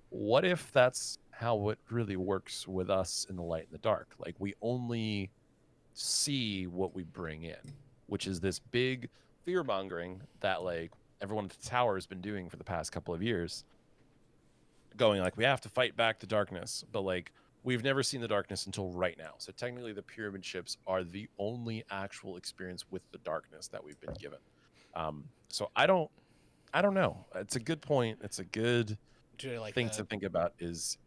Speaker 2: What if that's how it really works with us in the light and the dark? Like we only see what we bring in, which is this big fear mongering that like everyone at the tower has been doing for the past couple of years, going like we have to fight back the darkness, but like we've never seen the darkness until right now. So technically the pyramid ships are the only actual experience with the darkness that we've been given. So I don't know. It's a good point. It's a good
Speaker 1: Like
Speaker 2: thing to think about is,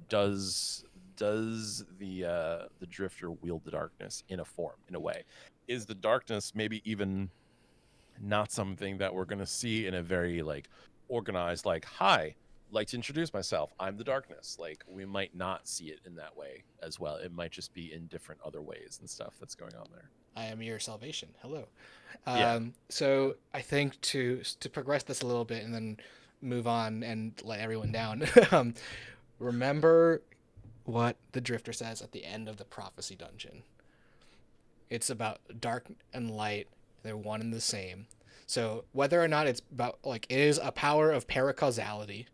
Speaker 2: does the drifter wield the darkness in a form, in a way? Is the darkness maybe even not something that we're going to see in a very like organized, like, hi, like to introduce myself, I'm the darkness? Like we might not see it in that way as well. It might just be in different other ways and stuff that's going on there.
Speaker 1: I am your salvation. Hello.
Speaker 2: Yeah.
Speaker 1: So I think to progress this a little bit and then move on and let everyone down. Remember what the Drifter says at the end of the Prophecy Dungeon. It's about dark and light. They're one and the same. So whether or not it's about like it is a power of paracausality.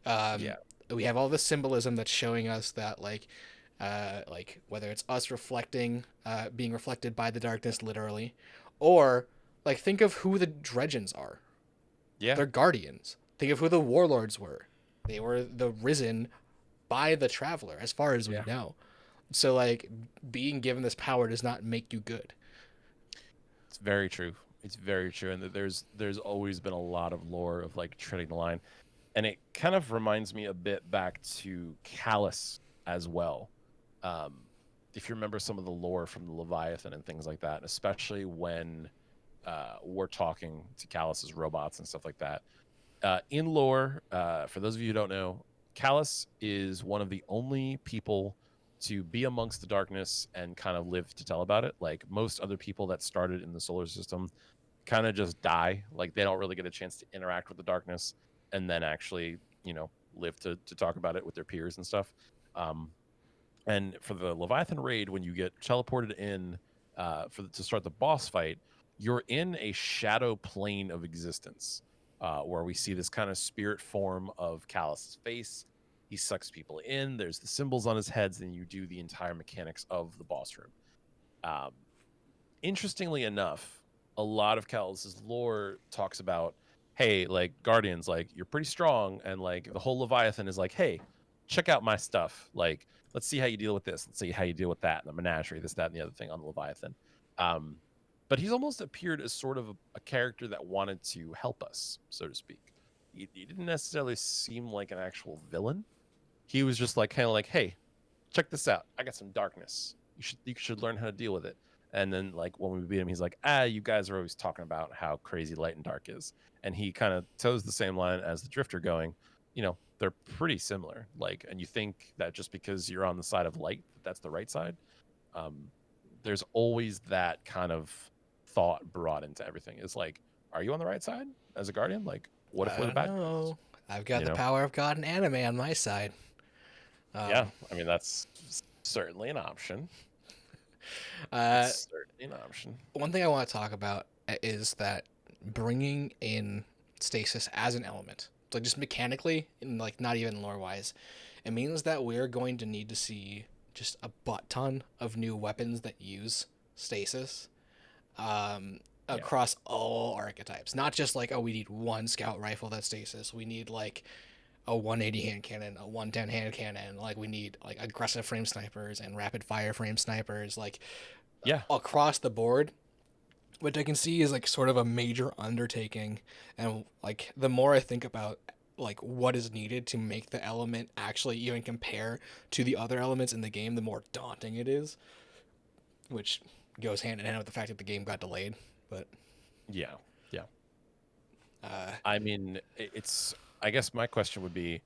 Speaker 2: Yeah.
Speaker 1: We have all this symbolism that's showing us that like whether it's us reflecting, being reflected by the darkness literally, or like think of who the Dredgens are.
Speaker 2: Yeah.
Speaker 1: They're guardians. Think of who the warlords were. They were the risen by the traveler, as far as we know. So like being given this power does not make you good.
Speaker 2: It's very true. It's very true. And there's always been a lot of lore of like treading the line. And it kind of reminds me a bit back to Callus as well. If you remember some of the lore from the Leviathan and things like that, especially when we're talking to Callus's robots and stuff like that. In lore, for those of you who don't know, Callus is one of the only people to be amongst the darkness and kind of live to tell about it. Like most other people that started in the solar system kind of just die. Like they don't really get a chance to interact with the darkness and then actually, live to talk about it with their peers and stuff. And for the Leviathan raid, when you get teleported in to start the boss fight, you're in a shadow plane of existence where we see this kind of spirit form of Callus's face. He sucks people in. There's the symbols on his heads, and you do the entire mechanics of the boss room. Interestingly enough, a lot of Callus's lore talks about, hey, like Guardians, like you're pretty strong, and like the whole Leviathan is like, hey, check out my stuff. Like, let's see how you deal with this. Let's see how you deal with that. And the menagerie, this, that, and the other thing on the Leviathan. But he's almost appeared as sort of a character that wanted to help us, so to speak. He didn't necessarily seem like an actual villain. he was just like kind of like, hey, check this out. I got some darkness. You should learn how to deal with it. And then like when we beat him, he's like, you guys are always talking about how crazy light and dark is. And he kind of toes the same line as the Drifter going, they're pretty similar. Like, and you think that just because you're on the side of light, that's the right side. There's always that kind of thought brought into everything. Is like, are you on the right side as a guardian? Like, what if we're the bad guys?
Speaker 1: know. I've got
Speaker 2: You
Speaker 1: the
Speaker 2: know?
Speaker 1: power of God and anime on my side.
Speaker 2: Yeah, I mean that's certainly an option.
Speaker 1: It's
Speaker 2: certainly an option.
Speaker 1: One thing I want to talk about is that bringing in stasis as an element, like just mechanically and like not even lore wise, it means that we're going to need to see just a butt ton of new weapons that use stasis across all archetypes. Not just like, oh, we need one scout rifle that's stasis. We need like a 180 hand cannon, a 110 hand cannon. Like we need like aggressive frame snipers and rapid fire frame snipers. Like across the board, which I can see is like sort of a major undertaking. And like the more I think about like what is needed to make the element actually even compare to the other elements in the game, the more daunting it is, which goes hand in hand with the fact that the game got delayed. But
Speaker 2: yeah. I mean, I guess my question would be,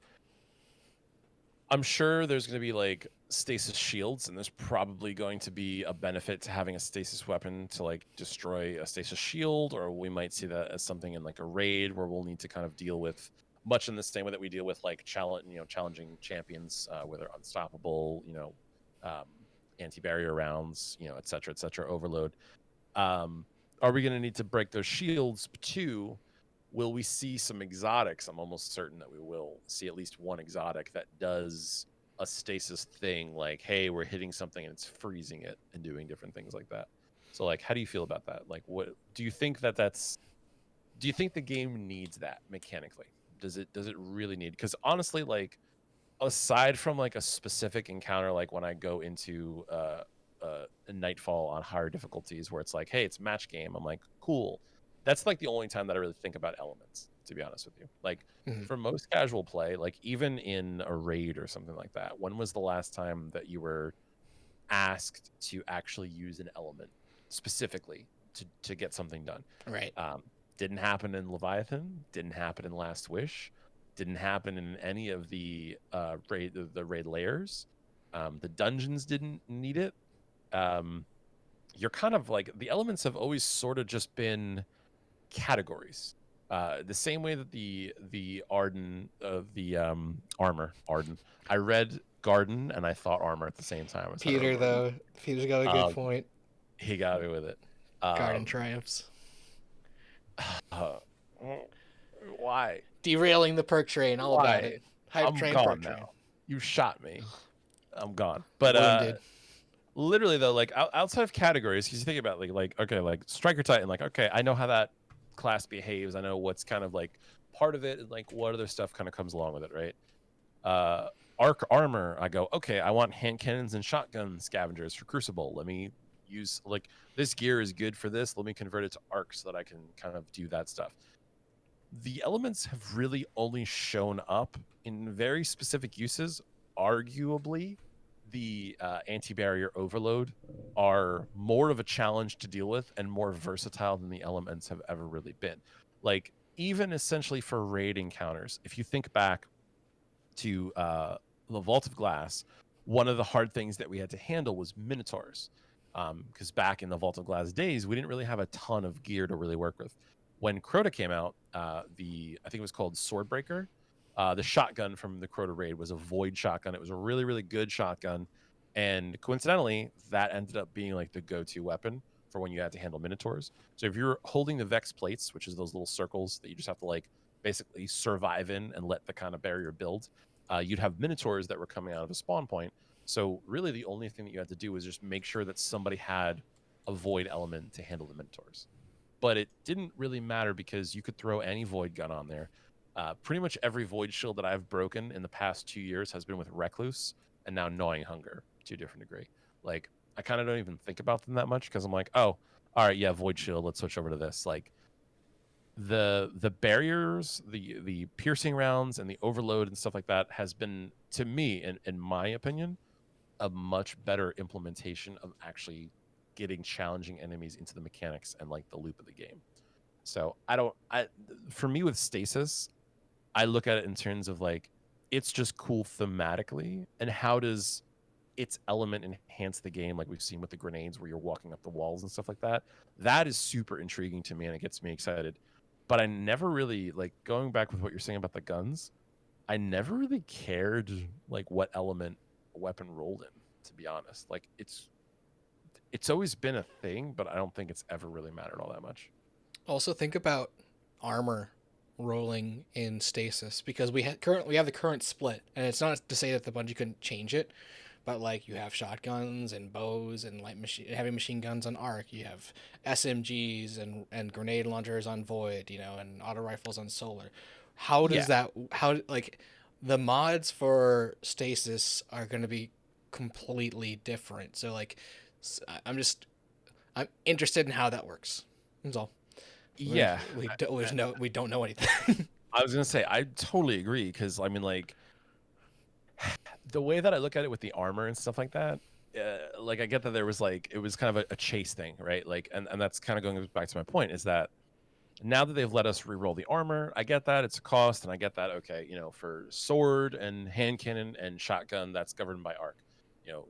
Speaker 2: I'm sure there's going to be like stasis shields, and there's probably going to be a benefit to having a stasis weapon to like destroy a stasis shield, or we might see that as something in like a raid where we'll need to kind of deal with much in the same way that we deal with like challenging champions where they're unstoppable, anti-barrier rounds, et cetera, overload. Are we going to need to break those shields? But two, will we see some exotics? I'm almost certain that we will see at least one exotic that does a stasis thing, like, hey, we're hitting something and it's freezing it and doing different things like that. So, like, how do you feel about that? Like, what do you think do you think the game needs that mechanically? Does it really need? Because honestly, like, aside from like a specific encounter, like when I go into a Nightfall on higher difficulties where it's like, hey, it's match game, I'm like, cool. That's like the only time that I really think about elements, to be honest with you. Like for most casual play, like even in a raid or something like that, when was the last time that you were asked to actually use an element specifically to get something done?
Speaker 1: right.
Speaker 2: Didn't happen in Leviathan, didn't happen in Last Wish, didn't happen in any of the raid layers. The dungeons didn't need it. You're kind of like, the elements have always sort of just been categories. The same way that the Arden the armor Arden. I read Garden and I thought armor at the same time.
Speaker 1: Peter's got a good point.
Speaker 2: He got me with it.
Speaker 1: Garden triumphs.
Speaker 2: Why?
Speaker 1: Derailing the perk train, all about it. Hype
Speaker 2: I'm
Speaker 1: train,
Speaker 2: gone
Speaker 1: perk
Speaker 2: now.
Speaker 1: train.
Speaker 2: You shot me. I'm gone. But literally though, like outside of categories, because you think about like okay, like Striker Titan, like okay, I know how that class behaves. I know what's kind of like part of it, and like what other stuff kind of comes along with it, right? Arc armor, I go, okay, I want hand cannons and shotgun scavengers for Crucible. Let me use, like, this gear is good for this. Let me convert it to arc so that I can kind of do that stuff. The elements have really only shown up in very specific uses. Arguably, the anti-barrier overload are more of a challenge to deal with and more versatile than the elements have ever really been. Like, even essentially for raid encounters, if you think back to the Vault of Glass, one of the hard things that we had to handle was Minotaurs. Because back in the Vault of Glass days, we didn't really have a ton of gear to really work with. When Crota came out, I think it was called Swordbreaker, the shotgun from the Crota raid was a Void shotgun. It was a really, really good shotgun. And coincidentally, that ended up being like the go-to weapon for when you had to handle Minotaurs. So if you're holding the Vex plates, which is those little circles that you just have to like basically survive in and let the kind of barrier build, you'd have Minotaurs that were coming out of a spawn point. So really the only thing that you had to do was just make sure that somebody had a Void element to handle the Minotaurs. But it didn't really matter because you could throw any Void gun on there. Pretty much every Void shield that I've broken in the past 2 years has been with Recluse and now Gnawing Hunger to a different degree. Like, I kind of don't even think about them that much because I'm like, oh, all right, yeah, Void shield, let's switch over to this. Like, the barriers, the piercing rounds, and the overload and stuff like that has been, to me, in my opinion, a much better implementation of actually getting challenging enemies into the mechanics and like the loop of the game. So for me with Stasis, I look at it in terms of like, it's just cool thematically, and how does its element enhance the game, like we've seen with the grenades where you're walking up the walls and stuff like that. That is super intriguing to me, and it gets me excited. But I never really, like, going back with what you're saying about the guns, I never really cared like what element a weapon rolled in, to be honest. Like, it's always been a thing, but I don't think it's ever really mattered all that much.
Speaker 1: Also, think about armor rolling in Stasis, because we have the current split, and it's not to say that the Bungie couldn't change it, but like you have shotguns and bows and heavy machine guns on Arc, you have SMGs and grenade launchers on Void, and auto rifles on Solar. How does like the mods for Stasis are going to be completely different? So like, I'm interested in how that works. That's all.
Speaker 2: Yeah,
Speaker 1: we don't know anything.
Speaker 2: I was gonna say, I totally agree, because I mean, like, the way that I look at it with the armor and stuff like that, like, I get that there was like, it was kind of a chase thing, right? Like, and that's kind of going back to my point, is that now that they've let us re-roll the armor, I get that it's a cost, and I get that, okay, for sword and hand cannon and shotgun, that's governed by Arc.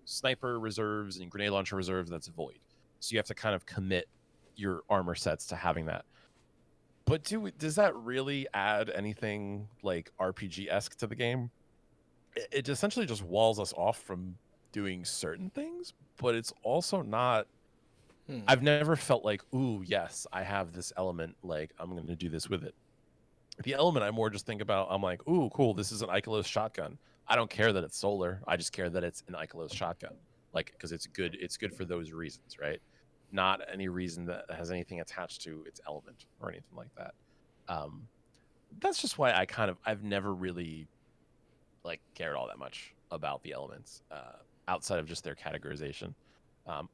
Speaker 2: Sniper reserves and grenade launcher reserves, that's Void. So you have to kind of commit your armor sets to having that. But does that really add anything like RPG-esque to the game? It essentially just walls us off from doing certain things, but it's also not. I've never felt like, ooh, yes, I have this element, like, I'm going to do this with it. The element I more just think about, I'm like, ooh, cool, this is an Ikelos shotgun. I don't care that it's solar. I just care that it's an Ikelos shotgun, like, because it's good for those reasons, right? Not any reason that has anything attached to its element or anything like that. That's just why I've never really like cared all that much about the elements outside of just their categorization.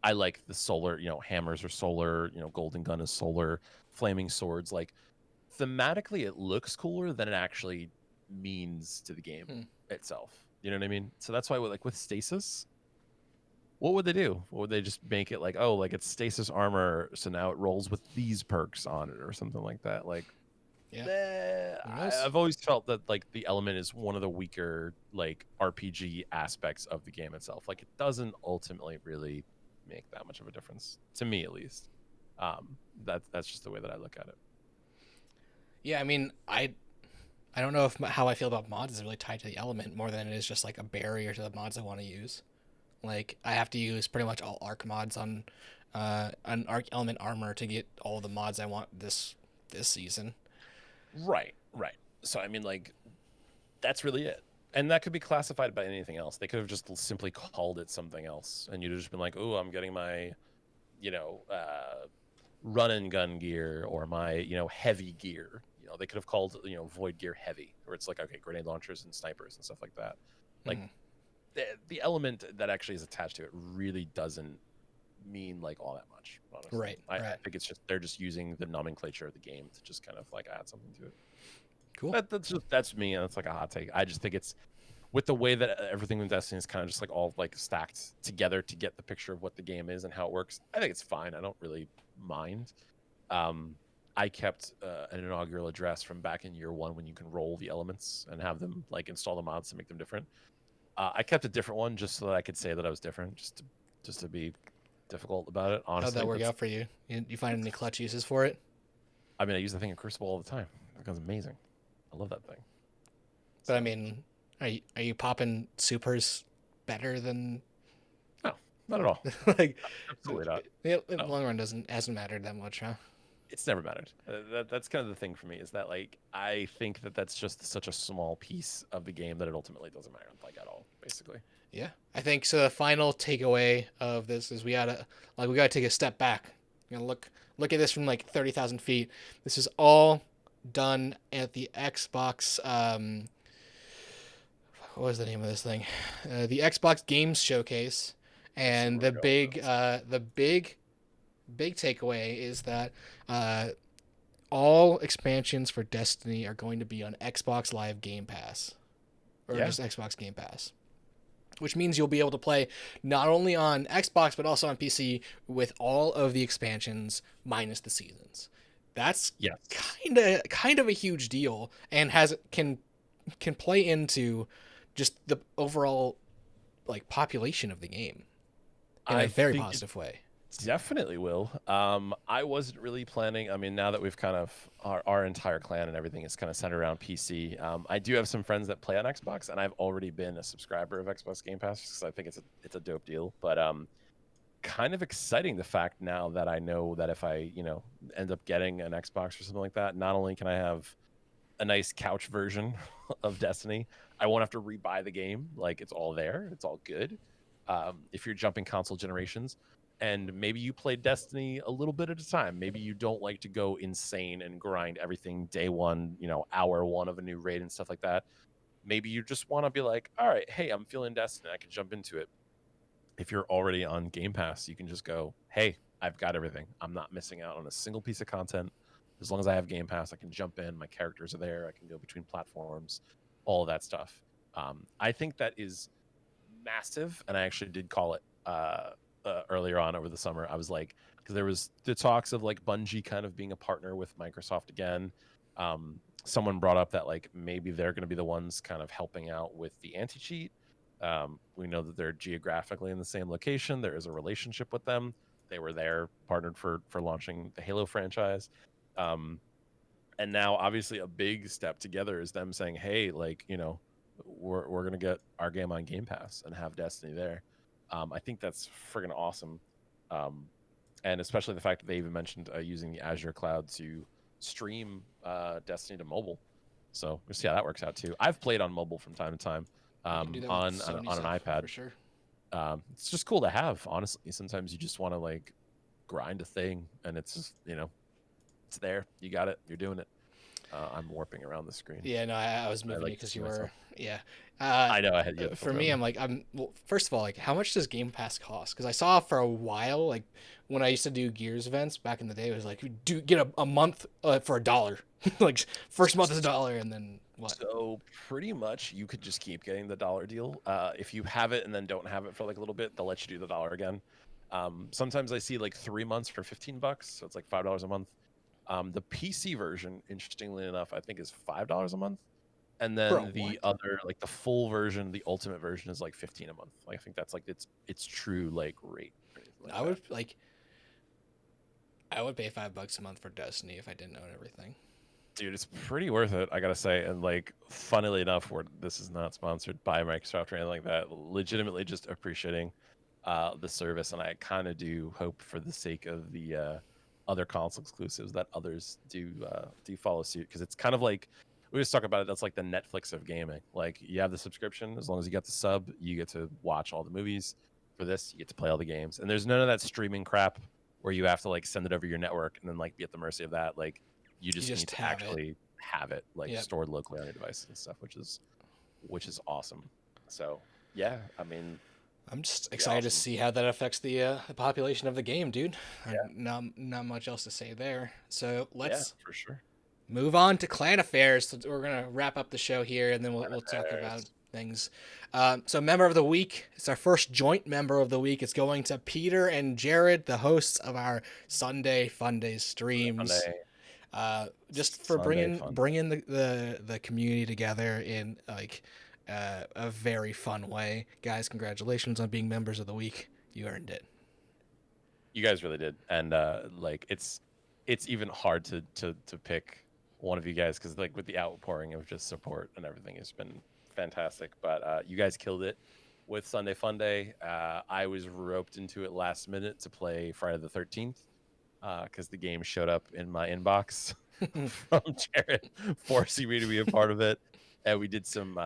Speaker 2: I like the solar, hammers are solar, golden gun is solar, flaming swords. Like, thematically, it looks cooler than it actually means to the game itself. You know what I mean? So that's why, with Stasis, what would they do? What would they just make it like, oh, like it's Stasis armor, so now it rolls with these perks on it or something like that? Like, yeah, I've always felt that like the element is one of the weaker like RPG aspects of the game itself. Like, it doesn't ultimately really make that much of a difference to me, at least. That's just the way that I look at it.
Speaker 1: Yeah, I mean, I don't know if how I feel about mods is really tied to the element more than it is just like a barrier to the mods I want to use. Like, I have to use pretty much all Arc mods on Arc element armor to get all the mods I want this season.
Speaker 2: Right. So I mean, like, that's really it. And that could be classified by anything else. They could have just simply called it something else, and you'd have just been like, oh, I'm getting my, run and gun gear, or my, heavy gear. They could have called, void gear heavy, or it's like, okay, grenade launchers and snipers and stuff like that. Like, the element that actually is attached to it really doesn't mean like all that much, honestly.
Speaker 1: Right.
Speaker 2: I think it's just they're just using the nomenclature of the game to just kind of like add something to it.
Speaker 1: Cool.
Speaker 2: That's me, and that's like a hot take. I just think it's, with the way that everything in Destiny is kind of just like all like stacked together to get the picture of what the game is and how it works, I think it's fine. I don't really mind. I kept an inaugural address from back in year 1 when you can roll the elements and have them like install the mods to make them different. I kept a different one just so that I could say that I was different, just to be difficult about it. Honestly,
Speaker 1: how'd that work out for you? You find any clutch uses for it?
Speaker 2: I mean, I use the thing in Crucible all the time. It goes amazing. I love that thing.
Speaker 1: But I mean, are you popping supers better than?
Speaker 2: No, not at all.
Speaker 1: Like,
Speaker 2: absolutely not.
Speaker 1: In the long run, hasn't mattered that much, huh?
Speaker 2: It's never mattered. That's kind of the thing for me, is that like I think that that's just such a small piece of the game that it ultimately doesn't matter like at all, basically.
Speaker 1: Yeah, I think so. The final takeaway of this is we gotta take a step back. Look at this from like 30,000 feet. This is all done at the Xbox. What was the name of this thing? The Xbox Games Showcase, and the big takeaway is that all expansions for Destiny are going to be on Xbox Live Game Pass, or
Speaker 2: Yeah.
Speaker 1: just Xbox Game Pass, which means you'll be able to play not only on Xbox but also on PC with all of the expansions minus the seasons. That's
Speaker 2: Yes.
Speaker 1: kind of a huge deal, and can play into just the overall like population of the game in a
Speaker 2: I
Speaker 1: very
Speaker 2: think
Speaker 1: positive way.
Speaker 2: definitely will. I wasn't really planning. I mean, now that we've kind of our entire clan and everything is kind of centered around PC. I do have some friends that play on Xbox, and I've already been a subscriber of Xbox Game Pass because I think it's a dope deal. But kind of exciting the fact now that I know that if I end up getting an Xbox or something like that, not only can I have a nice couch version of Destiny, I won't have to rebuy the game. Like it's all there. It's all good. If you're jumping console generations, and maybe you play Destiny a little bit at a time. Maybe you don't like to go insane and grind everything day one, hour one of a new raid and stuff like that. Maybe you just want to be like, all right, hey, I'm feeling Destiny. I can jump into it. If you're already on Game Pass, you can just go, hey, I've got everything. I'm not missing out on a single piece of content. As long as I have Game Pass, I can jump in. My characters are there. I can go between platforms, all of that stuff. I think that is massive, and I actually did call it earlier on over the summer. I was like, because there was the talks of like Bungie kind of being a partner with Microsoft again. Someone brought up that like maybe they're going to be the ones kind of helping out with the anti-cheat. We know that they're geographically in the same location. There is a relationship with them. They were there, partnered for launching the Halo franchise. And now, obviously, a big step together is them saying, "Hey, like we're gonna get our game on Game Pass and have Destiny there." I think that's friggin' awesome, and especially the fact that they even mentioned using the Azure cloud to stream Destiny to mobile. So we'll see how that works out too. I've played on mobile from time to time
Speaker 1: You can do that
Speaker 2: on
Speaker 1: with Sony
Speaker 2: an
Speaker 1: stuff,
Speaker 2: iPad.
Speaker 1: for sure.
Speaker 2: It's just cool to have. Honestly, sometimes you just want to like grind a thing, and it's just, it's there. You got it. You're doing it. I'm warping around the screen.
Speaker 1: Yeah, no, I was moving
Speaker 2: like
Speaker 1: it because
Speaker 2: to
Speaker 1: you
Speaker 2: see
Speaker 1: were.
Speaker 2: myself.
Speaker 1: Yeah.
Speaker 2: I know I had you.
Speaker 1: For me, I'm like, well, first of all, like, how much does Game Pass cost? Because I saw for a while, like, when I used to do Gears events back in the day, it was like, do get a month for $1. Like, first month is $1, and then what?
Speaker 2: So pretty much, you could just keep getting the dollar deal. If you have it and then don't have it for like a little bit, they'll let you do the dollar again. Sometimes I see like 3 months for $15, so it's like $5 a month. The PC version, interestingly enough, I think is $5 a month, and then
Speaker 1: Bro,
Speaker 2: the
Speaker 1: what?
Speaker 2: other, like the full version, the ultimate version, is like 15 a month. Like I think that's like its true like rate. or anything like
Speaker 1: I
Speaker 2: that.
Speaker 1: would like. I would pay $5 a month for Destiny if I didn't own everything.
Speaker 2: Dude, it's pretty worth it, I gotta say. And like, funnily enough, this is not sponsored by Microsoft or anything like that. Legitimately, just appreciating the service, and I kind of do hope, for the sake of the other console exclusives, that others do follow suit, because it's kind of like, we just talk about it. That's like the Netflix of gaming. Like, you have the subscription, as long as you got the sub, you get to watch all the movies. For this, you get to play all the games, and there's none of that streaming crap where you have to like send it over your network and then like be at the mercy of that. Like, you just need to
Speaker 1: have it.
Speaker 2: actually have it like
Speaker 1: Yep.
Speaker 2: stored locally on your devices and stuff, which is awesome. So yeah, I mean,
Speaker 1: I'm just excited to
Speaker 2: awesome.
Speaker 1: see how that affects the population of the game, dude.
Speaker 2: Yeah.
Speaker 1: Not much else to say there. So
Speaker 2: yeah,
Speaker 1: let's
Speaker 2: for sure.
Speaker 1: move on to clan affairs. So we're gonna wrap up the show here, and then we'll talk
Speaker 2: affairs.
Speaker 1: about things. So member of the week. It's our first joint member of the week. It's going to Peter and Jared, the hosts of our Sunday Fun Days streams.
Speaker 2: Sunday.
Speaker 1: Just for
Speaker 2: Sunday fun.
Speaker 1: bringing the community together in like a very fun way. Guys, congratulations on being members of the week. You earned it.
Speaker 2: You guys really did, and like it's even hard to pick one of you guys, because like with the outpouring of just support and everything, has been fantastic. But you guys killed it with Sunday Fun Day. I was roped into it last minute to play Friday the 13th, because the game showed up in my inbox from Jared, forcing me to be a part of it. And we did some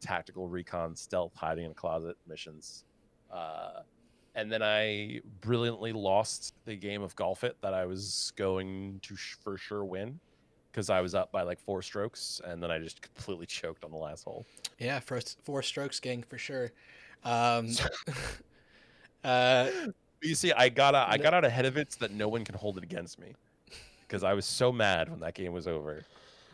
Speaker 2: tactical recon, stealth, hiding in a closet missions. And then I brilliantly lost the game of Golf It that I was going to for sure win, because I was up by like 4 strokes, and then I just completely choked on the last hole.
Speaker 1: Yeah, first 4 strokes, gang, for sure.
Speaker 2: You see, I got out ahead of it so that no one can hold it against me. because I was so mad when that game was over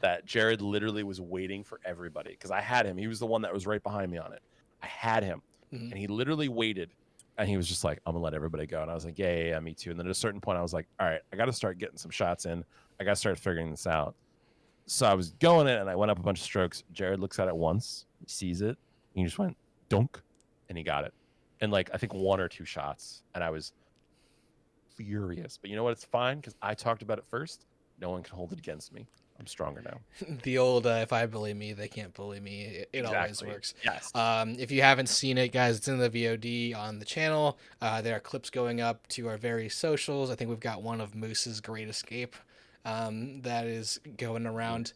Speaker 2: that Jared literally was waiting for everybody because I had him. He was the one that was right behind me on it. I had him,
Speaker 1: Mhm.
Speaker 2: and he literally waited, and he was just like, "I'm gonna let everybody go," and I was like, "Yeah, me too." And then at a certain point, I was like, "All right, I got to start getting some shots in. I got to start figuring this out." So I was going it, and I went up a bunch of strokes. Jared looks at it once, he sees it, and he just went dunk, and he got it. And like I think 1 or 2 shots, and I was furious. But you know what? It's fine because I talked about it first. No one can hold it against me. I'm stronger now.
Speaker 1: The old if I bully me, they can't bully me. It always
Speaker 2: Exactly.
Speaker 1: works.
Speaker 2: Yes.
Speaker 1: If you haven't seen it, guys, it's in the VOD on the channel. There are clips going up to our various socials. I think we've got one of Moose's Great Escape that is going around.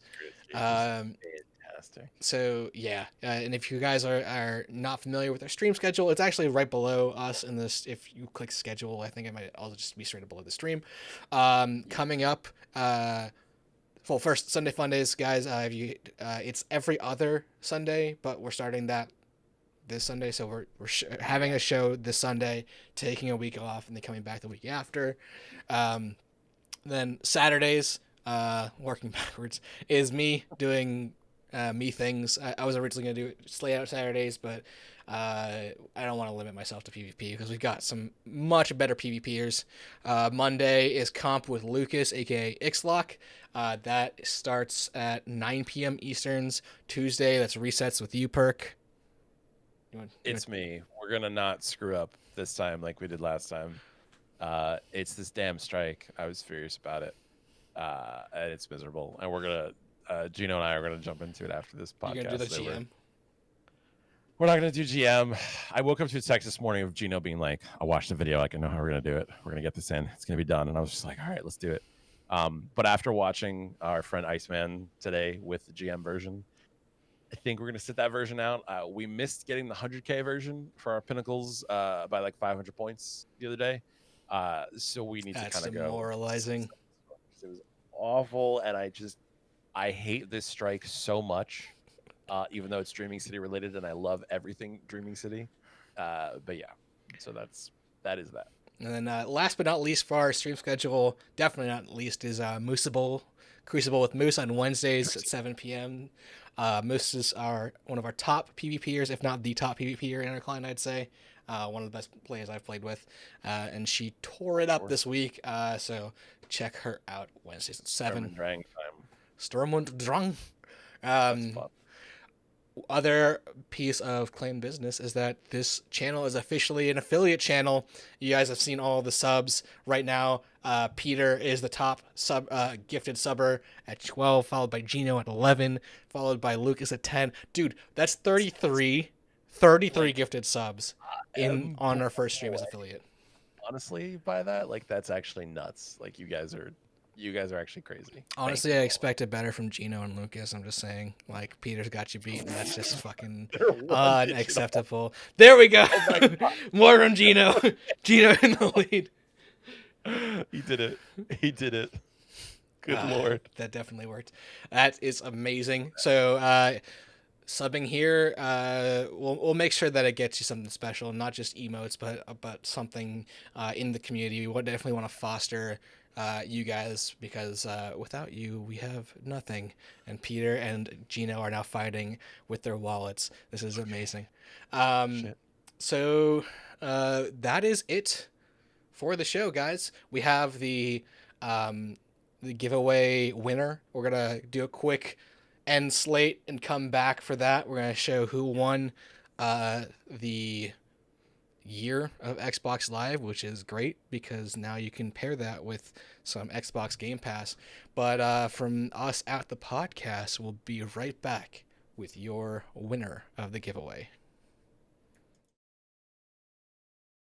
Speaker 2: Fantastic.
Speaker 1: So yeah, and if you guys are not familiar with our stream schedule, it's actually right below us in this. If you click schedule, I think I'll just be straight up below the stream. Coming up, well, first Sunday Fundays, guys. It's every other Sunday, but we're starting that this Sunday, so we're having a show this Sunday, taking a week off, and then coming back the week after. Then Saturdays, working backwards, is me doing me things. I was originally gonna do slay out Saturdays, but I don't want to limit myself to PvP because we've got some much better PvPers. Monday is comp with Lucas, aka Ixlock. That starts at 9 p.m. Easterns. Tuesday, that's resets with you, Perk.
Speaker 2: It's me. We're gonna not screw up this time like we did last time. It's this damn strike. I was furious about it, and it's miserable. And we're gonna, Gino and I are gonna jump into it after this podcast.
Speaker 1: You're gonna do the GM.
Speaker 2: We're not gonna do GM. I woke up to a text this morning of Gino being like, "I watched the video. Like, I know how we're gonna do it. We're gonna get this in. It's gonna be done." And I was just like, "All right, let's do it." But after watching our friend Iceman today with the GM version, I think we're gonna sit that version out. We missed getting the 100K version for our pinnacles by like 500 points the other day, so we need to kind of go.
Speaker 1: Demoralizing.
Speaker 2: It was awful, and I hate this strike so much, even though it's Dreaming City related, and I love everything Dreaming City. But yeah, so that is that.
Speaker 1: And then last but not least for our stream schedule, definitely not least, is Mooseable, Crucible with Moose on Wednesdays at 7 p.m. Moose is one of our top PvPers, if not the top PvPer in our client, I'd say. One of the best players I've played with. And she tore it up this week, so check her out Wednesdays at 7. Storm und Drang. Other piece of claim business is that this channel is officially an affiliate channel. You guys have seen all the subs right now. Peter is the top gifted subber at 12, followed by Gino at 11, followed by Lucas at 10. Dude, that's 33 gifted subs on our first stream as affiliate.
Speaker 2: Honestly, by that, like that's actually nuts. Like you guys are actually crazy.
Speaker 1: Honestly, I expected better from Gino and Lucas. I'm just saying, like, Peter's got you beat, and that's just fucking unacceptable. There we go. Oh more from Gino. Gino in the lead.
Speaker 2: He did it. Good Lord.
Speaker 1: That definitely worked. That is amazing. So, subbing here, we'll make sure that it gets you something special, not just emotes, but something in the community. We definitely want to foster you guys, because without you we have nothing, and Peter and Gino are now fighting with their wallets. This is amazing. So that is it for the show, guys. We have the giveaway winner. We're gonna do a quick end slate and come back for that. We're gonna show who won the year of Xbox Live, which is great because now you can pair that with some Xbox Game Pass. But from us at the podcast, we'll be right back with your winner of the giveaway.